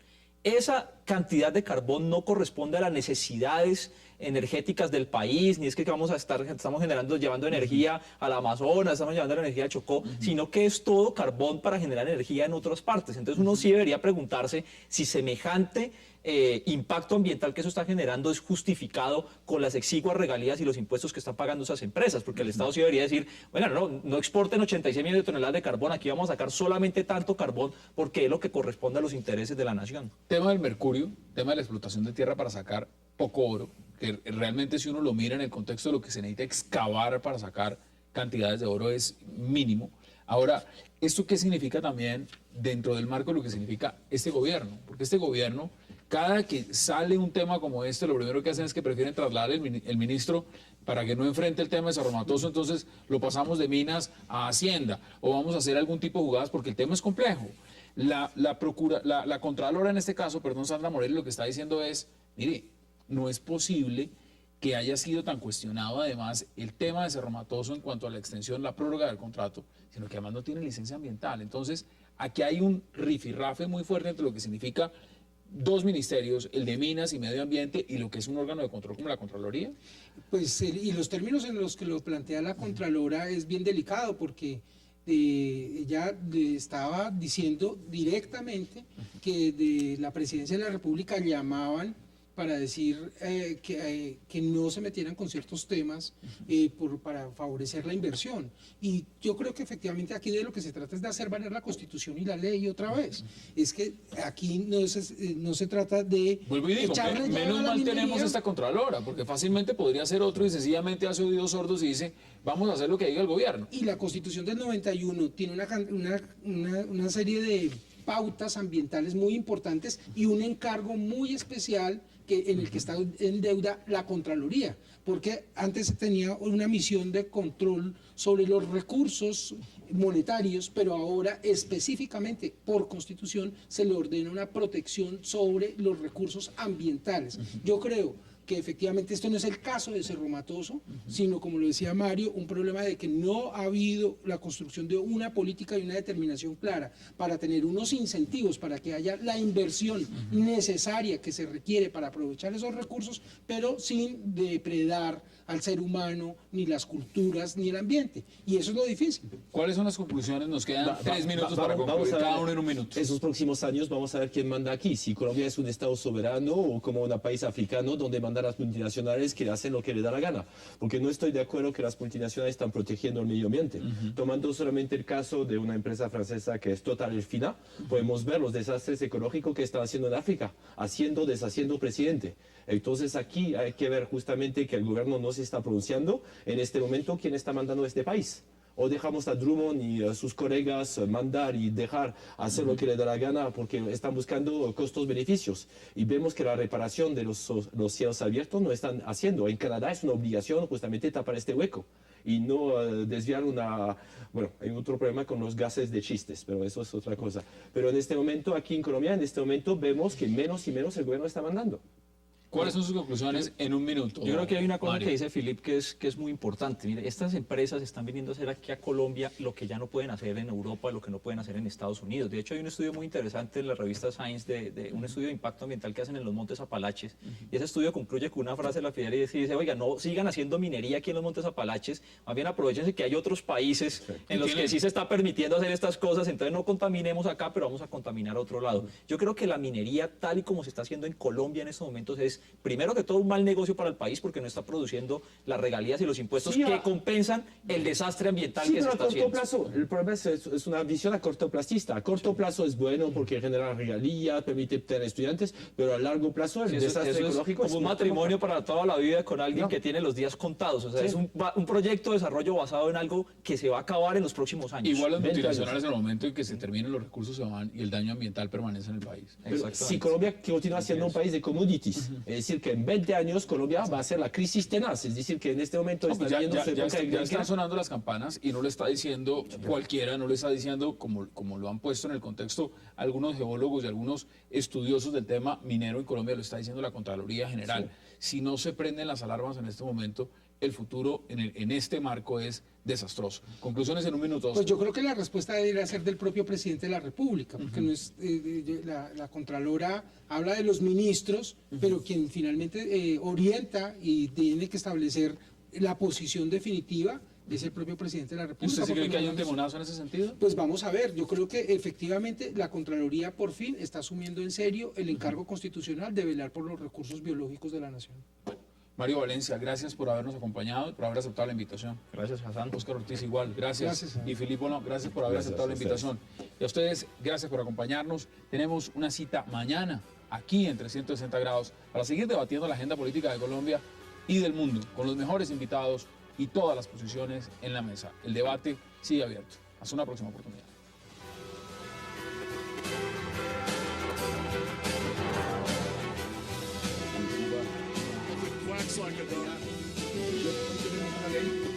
Esa cantidad de carbón no corresponde a las necesidades energéticas del país, ni es que estamos llevando energía al Amazonas, estamos llevando la energía a Chocó, sino que es todo carbón para generar energía en otras partes. Entonces uno sí debería preguntarse si semejante impacto ambiental que eso está generando es justificado con las exiguas regalías y los impuestos que están pagando esas empresas, porque el Estado sí debería decir, bueno, no exporten 86 millones de toneladas de carbón, aquí vamos a sacar solamente tanto carbón porque es lo que corresponde a los intereses de la nación. Tema del mercurio, tema de la explotación de tierra para sacar poco oro, que realmente si uno lo mira en el contexto de lo que se necesita excavar para sacar cantidades de oro es mínimo. Ahora, ¿esto qué significa también dentro del marco de lo que significa este gobierno? Porque este gobierno, cada que sale un tema como este, lo primero que hacen es que prefieren trasladar el ministro para que no enfrente el tema de Cerro Matoso, entonces lo pasamos de minas a Hacienda, o vamos a hacer algún tipo de jugadas porque el tema es complejo. La Contralora en este caso, perdón, Sandra Morelli, lo que está diciendo es, mire, no es posible que haya sido tan cuestionado además el tema de Cerro Matoso en cuanto a la extensión, la prórroga del contrato, sino que además no tiene licencia ambiental. Entonces, aquí hay un rifirrafe muy fuerte entre lo que significa dos ministerios, el de Minas y Medio Ambiente, y lo que es un órgano de control como la Contraloría. Pues, y los términos en los que lo plantea la Contralora es bien delicado, porque ella estaba diciendo directamente que de la Presidencia de la República llamaban para decir que no se metieran con ciertos temas para favorecer la inversión. Y yo creo que efectivamente aquí de lo que se trata es de hacer valer la Constitución y la ley otra vez. Es que aquí no se trata de... Vuelvo y digo, menos mal tenemos esta Contralora, porque fácilmente podría ser otro y sencillamente hace oídos sordos y dice, vamos a hacer lo que diga el gobierno. Y la Constitución del 91 tiene una serie de pautas ambientales muy importantes y un encargo muy especial en el que está en deuda la Contraloría, porque antes tenía una misión de control sobre los recursos monetarios, pero ahora específicamente por Constitución se le ordena una protección sobre los recursos ambientales. Yo creo que efectivamente esto no es el caso de Cerro Matoso, sino, como lo decía Mario, un problema de que no ha habido la construcción de una política y una determinación clara para tener unos incentivos para que haya la inversión necesaria que se requiere para aprovechar esos recursos, pero sin depredar al ser humano, ni las culturas, ni el ambiente. Y eso es lo difícil. ¿Cuáles son las conclusiones? Nos quedan 3 minutos para concluir, cada uno en un minuto. Esos próximos años vamos a ver quién manda aquí, si Colombia es un Estado soberano o como un país africano donde mandan las multinacionales que hacen lo que le da la gana. Porque no estoy de acuerdo que las multinacionales están protegiendo el medio ambiente. Tomando solamente el caso de una empresa francesa que es Total Elfina, podemos ver los desastres ecológicos que están haciendo en África, deshaciendo presidente. Entonces aquí hay que ver justamente que el gobierno no se está pronunciando en este momento quién está mandando este país. O dejamos a Drummond y a sus colegas mandar y dejar hacer lo que le da la gana porque están buscando costos-beneficios. Y vemos que la reparación de los cielos abiertos no están haciendo. En Canadá es una obligación justamente tapar este hueco y no desviar Bueno, hay otro problema con los gases de chistes, pero eso es otra cosa. Pero en este momento, aquí en Colombia, en este momento vemos que menos y menos el gobierno está mandando. ¿Cuáles son sus conclusiones en un minuto? Yo creo que hay una cosa Mario, que dice Philip que es muy importante. Mire, estas empresas están viniendo a hacer aquí a Colombia lo que ya no pueden hacer en Europa, lo que no pueden hacer en Estados Unidos. De hecho, hay un estudio muy interesante en la revista Science de un estudio de impacto ambiental que hacen en los Montes Apalaches. Y ese estudio concluye con una frase de la Fidel y dice, oiga, no sigan haciendo minería aquí en los Montes Apalaches, más bien aprovechense que hay otros países en los que sí se está permitiendo hacer estas cosas, entonces no contaminemos acá, pero vamos a contaminar a otro lado. Yo creo que la minería, tal y como se está haciendo en Colombia en estos momentos, es, primero que todo, un mal negocio para el país porque no está produciendo las regalías y los impuestos que compensan el desastre ambiental que se está haciendo. A corto plazo, el problema es una visión a cortoplacista. A corto plazo es bueno porque genera regalías, permite tener estudiantes, pero a largo plazo el desastre ecológico es como un matrimonio para toda la vida con alguien que tiene los días contados. O sea, es un proyecto de desarrollo basado en algo que se va a acabar en los próximos años. Igual las multinacionales en el momento en que se terminen los recursos se van y el daño ambiental permanece en el país. Si Colombia continúa siendo un país de commodities, es decir, que en 20 años Colombia va a ser la crisis tenaz, es decir, que en este momento ya están sonando las campanas y no lo está diciendo cualquiera, no lo está diciendo como lo han puesto en el contexto algunos geólogos y algunos estudiosos del tema minero en Colombia, lo está diciendo la Contraloría General. Si no se prenden las alarmas en este momento, el futuro en este marco es desastroso. Conclusiones en un minuto. Pues yo creo que la respuesta debería ser del propio presidente de la República, porque no es la Contralora habla de los ministros, pero quien finalmente orienta y tiene que establecer la posición definitiva es el propio presidente de la República. ¿Usted sí cree que hay un demonazo en ese sentido? Pues vamos a ver, yo creo que efectivamente la Contraloría por fin está asumiendo en serio el encargo constitucional de velar por los recursos biológicos de la nación. Mario Valencia, gracias por habernos acompañado y por haber aceptado la invitación. Gracias, Hassan. Oscar Ortiz igual, gracias. Y Filipo, no, gracias por haber aceptado la invitación. Y a ustedes, gracias por acompañarnos. Tenemos una cita mañana aquí en 360 grados para seguir debatiendo la agenda política de Colombia y del mundo con los mejores invitados y todas las posiciones en la mesa. El debate sigue abierto. Hasta una próxima oportunidad.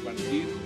Like a